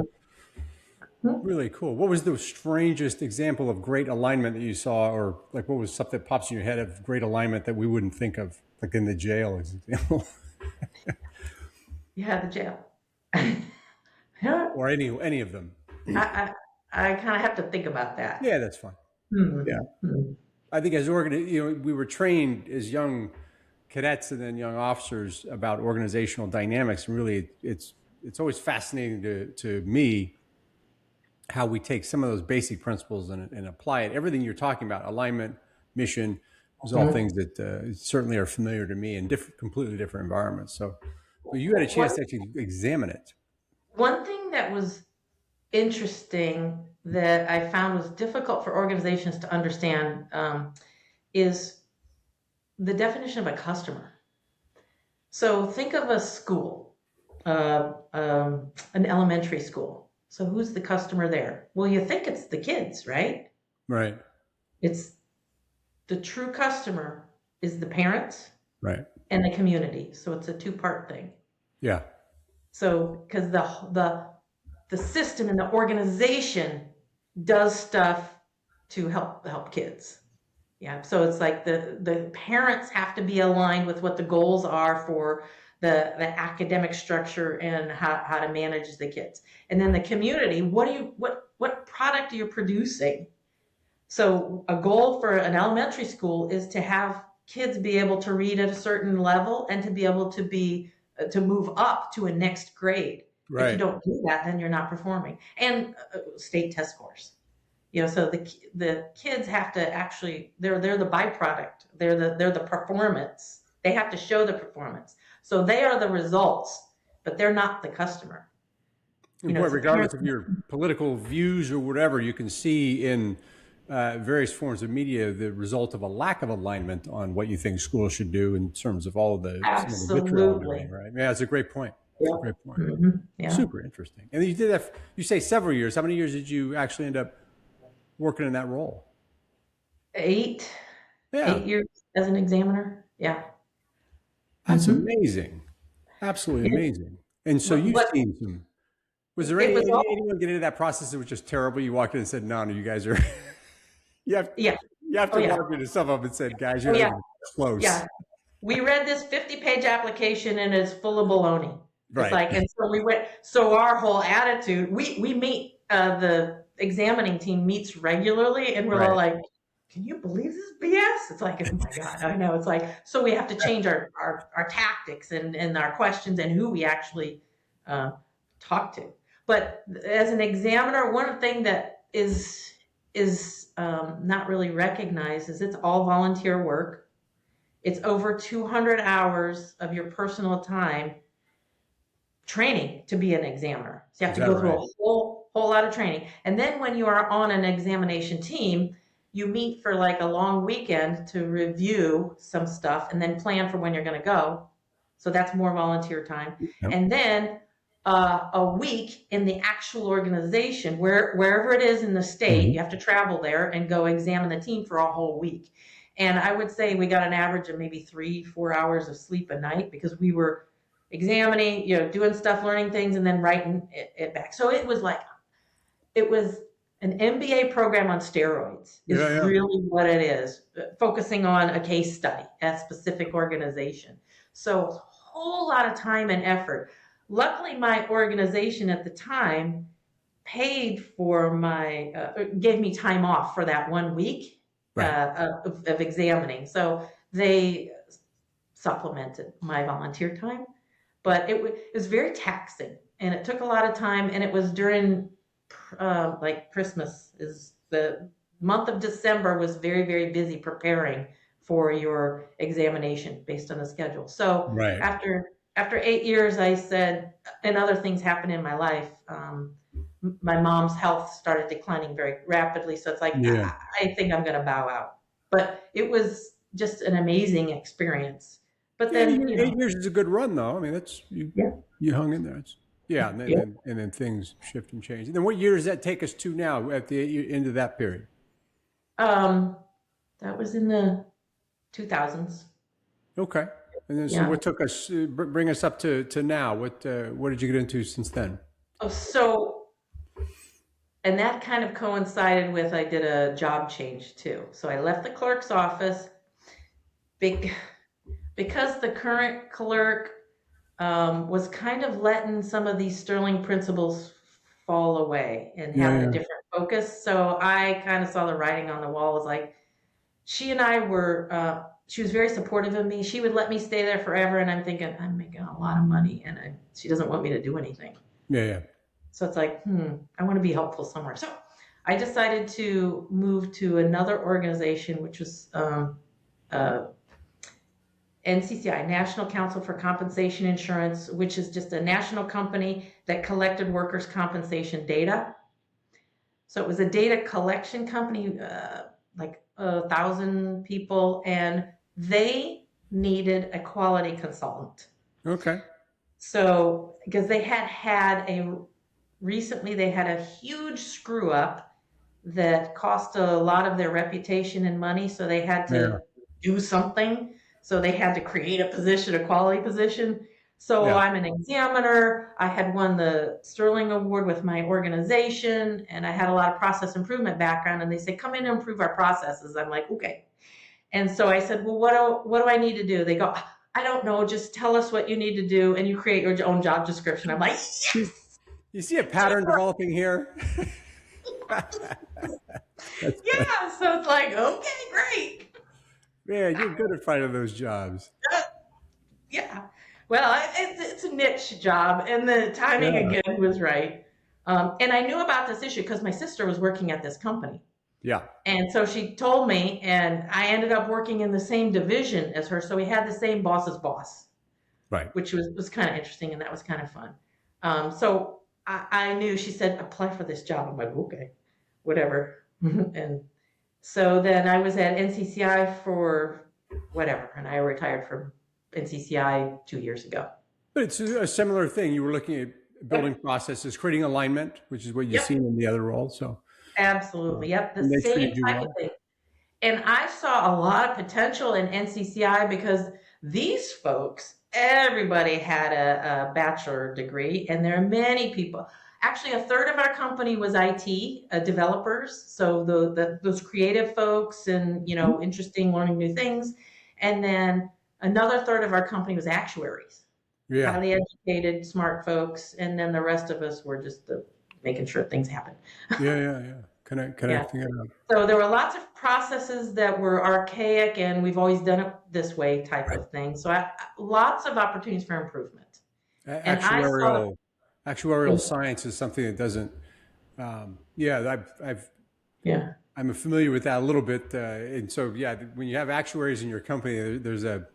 Really cool. What was the strangest example of great alignment that you saw, or like what was something that pops in your head of great alignment that we wouldn't think of, like in the jail example? Yeah, the jail. Or any of them. I kind of have to think about that. Yeah, that's fine. Yeah. I think as we were trained as young cadets and then young officers about organizational dynamics. And really, it's always fascinating to me how we take some of those basic principles and apply it. Everything you're talking about, alignment, mission, those are all things that certainly are familiar to me in completely different environments. So you had a chance to actually examine it. One thing that was interesting that I found was difficult for organizations to understand is the definition of a customer. So think of a school, an elementary school. So who's the customer there? Well, you think it's the kids, right? Right. It's the true customer is the parents Right. and the community. So it's a two-part thing. Yeah. So because the system and the organization does stuff to help kids. Yeah. So it's like the parents have to be aligned with what the goals are for the academic structure and how to manage the kids. And then the community, what product are you producing? So a goal for an elementary school is to have kids be able to read at a certain level and to be able to move up to a next grade. If you Right. don't do that, then you're not performing. And state test scores. So the kids have to actually they're the byproduct. They're the performance. They have to show the performance. So they are the results, but they're not the customer. And boy, It's the regardless parents. of your political views or whatever, you can see in various forms of media the result of a lack of alignment on what you think schools should do in terms of all of some of the vitriol and Absolutely. everything, right? Yeah, that's a great point. That's a Yeah. great point. Yeah. Super interesting. And you did that, you say several years. How many years did you actually end up working in that role? Eight Yeah, 8 years as an examiner. Yeah. that's hmm amazing. Absolutely It, amazing. And so but you've what seen some, was there it was all. anyone get into that process that was just terrible? You walked in and said, no, you guys are, you have, Yeah. you have Oh to yeah. walk into some of them and said, guys, Oh you're not yeah. even close. Yeah. We read this 50-page application and it's full of baloney. It's Right. like, and so we went, so our whole attitude, we meet, the examining team meets regularly and we're all Right. like, can you believe this BS? It's like, oh my God, I know. It's like, so we have to change our tactics and our questions and who we actually uh, talk to. But as an examiner, one thing that is not really recognized is it's all volunteer work. It's over 200 hours of your personal time training to be an examiner. So you have Is to that go through right? a whole lot of training. And then when you are on an examination team, you meet for like a long weekend to review some stuff and then plan for when you're going to go. So that's more volunteer time. Yep. And then a week in the actual organization, wherever it is in the state, Mhm. you have to travel there and go examine the team for a whole week. And I would say we got an average of maybe 3-4 hours of sleep a night because we were examining, doing stuff, learning things, and then writing it back. So it was an MBA program on steroids is Yeah, yeah. really what it is, focusing on a case study at a specific organization. So a whole lot of time and effort. Luckily, my organization at the time paid for gave me time off for that 1 week Right. of examining. So they supplemented my volunteer time, but it was very taxing and it took a lot of time. And it was during like Christmas is the month of December was very, very busy preparing for your examination based on the schedule. So Right. after 8 years, I said, and other things happened in my life. My mom's health started declining very rapidly. So it's like, Yeah. I think I'm going to bow out. But it was just an amazing experience. But Yeah, then, 8 years is a good run, though. I mean, that's yeah, you hung in there. Yeah, and then, yeah. and then things shift and change. And then what year does that take us to now at the end of that period? Um, that was in the 2000s. Okay. And then so Yeah. what took us bring us up to now? What did you get into since then? Oh, so, and that kind of coincided with I did a job change too. So I left the clerk's office because the current clerk was kind of letting some of these Sterling principles fall away and Yeah, having a yeah. different focus. So I kind of saw the writing on the wall. It was like she and I were. She was very supportive of me. She would let me stay there forever, and I'm thinking I'm making a lot of money, and she doesn't want me to do anything. Yeah, yeah. So it's like, I want to be helpful somewhere. So I decided to move to another organization, which was NCCI, National Council for Compensation Insurance, which is just a national company that collected workers' compensation data. So it was a data collection company, like 1,000 people, and they needed a quality consultant. Okay. So because recently they had a huge screw up that cost a lot of their reputation and money, so they had Yeah. to do something. So they had to create a position, a quality position. So Yeah. I'm an examiner. I had won the Sterling Award with my organization, and I had a lot of process improvement background. And they said, "Come in and improve our processes." I'm like, "Okay." And so I said, "Well, what do I need to do?" They go, "I don't know. Just tell us what you need to do, and you create your own job description." I'm like, You, "Yes, you see a pattern developing here? That's fun. yeah." So it's like, okay, great. Man, you're good at finding those jobs. Yeah. Well, it's a niche job, and the timing Yeah. again was right. And I knew about this issue because my sister was working at this company. Yeah. And so she told me, and I ended up working in the same division as her. So we had the same boss's boss, Right. which was kind of interesting, and that was kind of fun. So I knew, she said, "Apply for this job." I'm like, okay, whatever. And so then I was at NCCI for whatever, and I retired from NCCI 2 years ago. But it's a similar thing. You were looking at building Yep. processes, creating alignment, which is what you've Yep. seen in the other role. So Absolutely. Yep. The and they same treated you type of well. thing. And I saw a lot of potential in NCCI because these folks, everybody had a bachelor degree, and there are many people. Actually, a third of our company was IT developers, so those creative folks, and interesting, learning new things. And then another third of our company was actuaries, Yeah. highly educated, smart folks, and then the rest of us were just making sure things happen. Yeah. Yeah. Yeah. Yeah. Connecting it up. So there were lots of processes that were archaic, and we've always done it this way type Right. of thing. So lots of opportunities for improvement. And I saw, Actuarial science is something that doesn't. Yeah, yeah, I'm familiar with that a little bit, and so yeah, when you have actuaries in your company, there's a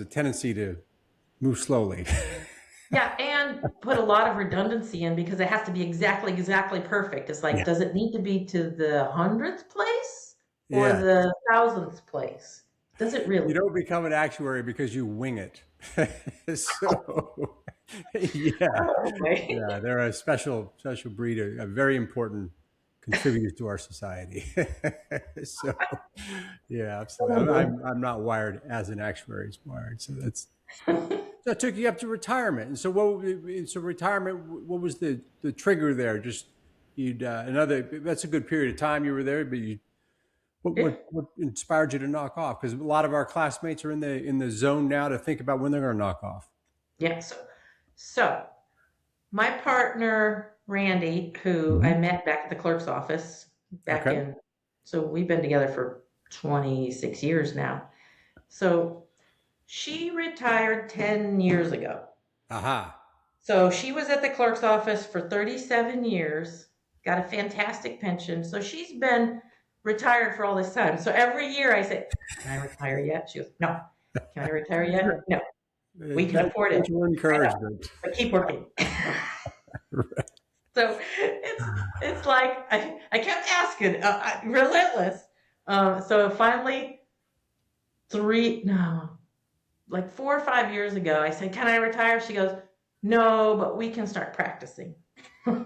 tendency to move slowly. yeah, and put a lot of redundancy in because it has to be exactly perfect. It's like, Yeah. does it need to be to the hundredth place or Yeah. the thousandth place? Does it You really? don't become an actuary because you wing it. So yeah, Okay. yeah, they're a special breed, a very important contributors to our society. So yeah, absolutely. I'm not wired as an actuary is wired. So that took you up to retirement. And so so retirement, what was the trigger there? Just you'd that's a good period of time you were there, but you what inspired you to knock off? Because a lot of our classmates are in the zone now to think about when they're going to knock off. Yeah. So my partner, Randy, who I Mhm. met back at the clerk's office back Okay. in, so we've been together for 26 years now. So she retired 10 years ago. Aha. So she was at the clerk's office for 37 years, got a fantastic pension. So she's been retired for all this time. So every year I say, "Can I retire yet?" She goes, "No." "Can I retire yet?" "No." "We can afford it." Gentle "I know, encouragement. but keep working." So it's like I kept asking, relentless. So finally, no, like 4 or 5 years ago, I said, "Can I retire?" She goes, "No, but we can start practicing." I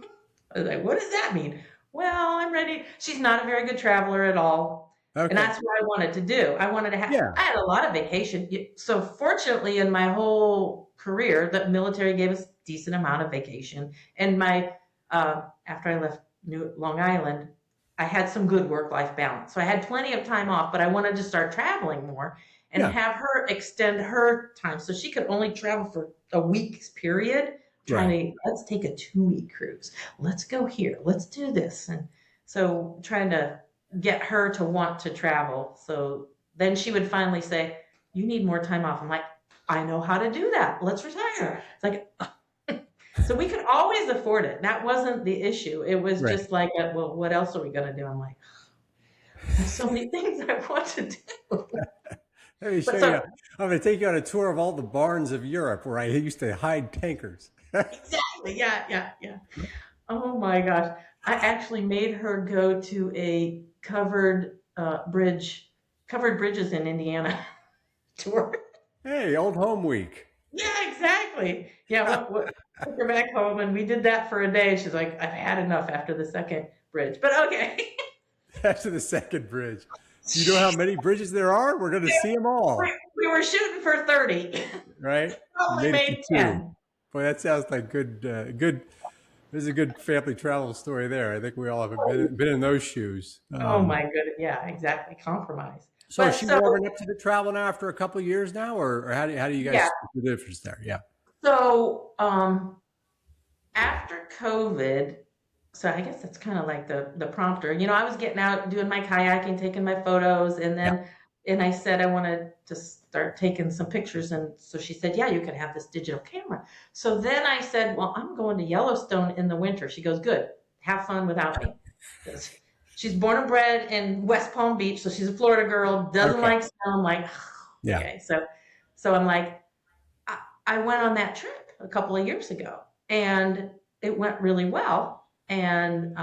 was like, "What does that mean?" "Well, I'm ready." She's not a very good traveler at all. And Okay. that's what I wanted to do. I wanted to Yeah. I had a lot of vacation. So fortunately, in my whole career, the military gave us decent amount of vacation. And after I left Long Island, I had some good work-life balance. So I had plenty of time off, but I wanted to start traveling more and Yeah. have her extend her time. So she could only travel for a week's period. Right. Let's take a 2-week cruise. Let's go here. Let's do this. And so trying to get her to want to travel. So then she would finally say, "You need more time off." I'm like, "I know how to do that. Let's retire." It's like, so we could always afford it. That wasn't the issue. It was Right. just like, well, what else are we going to do? I'm like, there's so many things I want to do. Let me show But you. so I'm going to take you on a tour of all the barns of Europe where I used to hide tankers. exactly, yeah, yeah, yeah. Oh my gosh. I actually made her go to a covered bridges in Indiana tour. Hey, old home week. Yeah, exactly. Yeah, what took her back home, and we did that for a day. She's like, "I've had enough after the second bridge, but okay. After the second bridge. Do you know how many bridges there are? We're going to see them all. We were shooting for 30. Right? You Probably made it to made 2. 10. Boy, that sounds like good. There's a good family travel story there. I think we all have been in those shoes. Oh my goodness. Yeah, exactly. Compromise. So But is she so, warming up to the travel now after a couple of years now, or how do you guys yeah. see the difference there? Yeah. So, after COVID, so I guess that's kind of like the prompter. I was getting out doing my kayaking, taking my photos, Yeah. and I said I wanted to start taking some pictures, and so she said, "Yeah, you can have this digital camera." So then I said, "Well, I'm going to Yellowstone in the winter." She goes, "Good, have fun without me." 'Cause she's born and bred in West Palm Beach, so she's a Florida girl, doesn't Okay. like snow. I'm like, Yeah. okay, so I'm like, I went on that trip a couple of years ago, and it went really well. And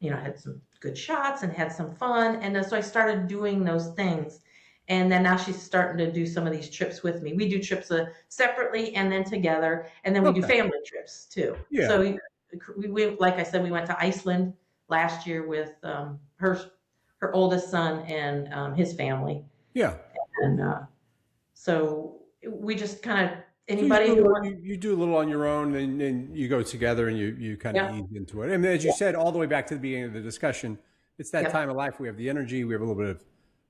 had some good shots and had some fun. And then, so I started doing those things. And then now she's starting to do some of these trips with me. We do trips separately and then together, and then we do Okay. family trips too. Yeah. So we like I said, we went to Iceland last year with her oldest son and his family. Yeah. And so we just kind of So anybody who wants. you do a little on your own, and you go together, and you kind of Yeah. ease into it. And as you said, all the way back to the beginning of the discussion, it's that Yep. time of life. We have the energy. We have a little bit of.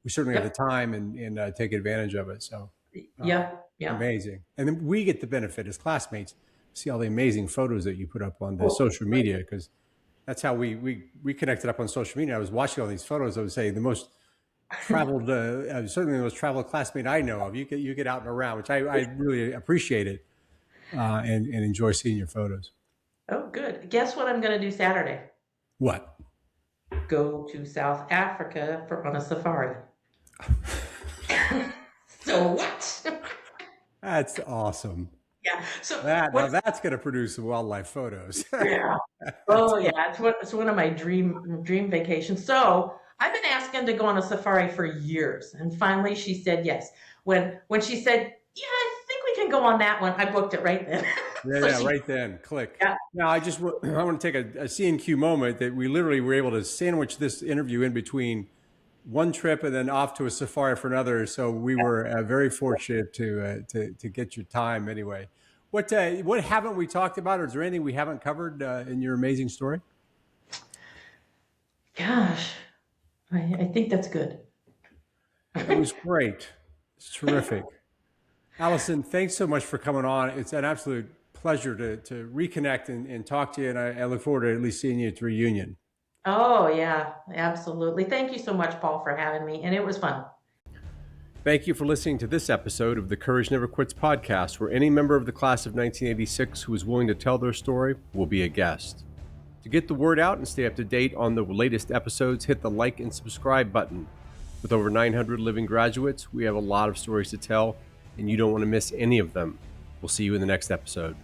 We certainly have Yep. the time and take advantage of it. So Yeah. amazing. And then we get the benefit as classmates. See all the amazing photos that you put up on the social media, because that's how we connected up on social media. I was watching all these photos. I would say the most traveled, certainly the most traveled classmate I know of. You get out and around, which I really appreciate it and enjoy seeing your photos. Oh, good. Guess what I'm going to do Saturday? What? Go to South Africa on a safari. So what? That's awesome. Yeah. So Now that's going to produce some wildlife photos. yeah. Oh yeah. It's one of my dream vacations. So I've been asking to go on a safari for years, and finally she said yes. When she said, "Yeah, I think we can go on that one," I booked it right then. Right then, click. Yeah. Now I want to take a CNQ moment that we literally were able to sandwich this interview in between one trip and then off to a safari for another. So we were very fortunate to get your time anyway. What haven't we talked about, or is there anything we haven't covered in your amazing story? Gosh, I think that's good. It was great. It's terrific. Alyson, thanks so much for coming on. It's an absolute pleasure to reconnect and talk to you. And I look forward to at least seeing you at the reunion. Oh yeah, absolutely. Thank you so much, Paul, for having me, and it was fun. Thank you for listening to this episode of the Courage Never Quits podcast, where any member of the class of 1986 who is willing to tell their story will be a guest. To get the word out and stay up to date on the latest episodes, hit the like and subscribe button. With over 900 living graduates, we have a lot of stories to tell, and you don't want to miss any of them. We'll see you in the next episode.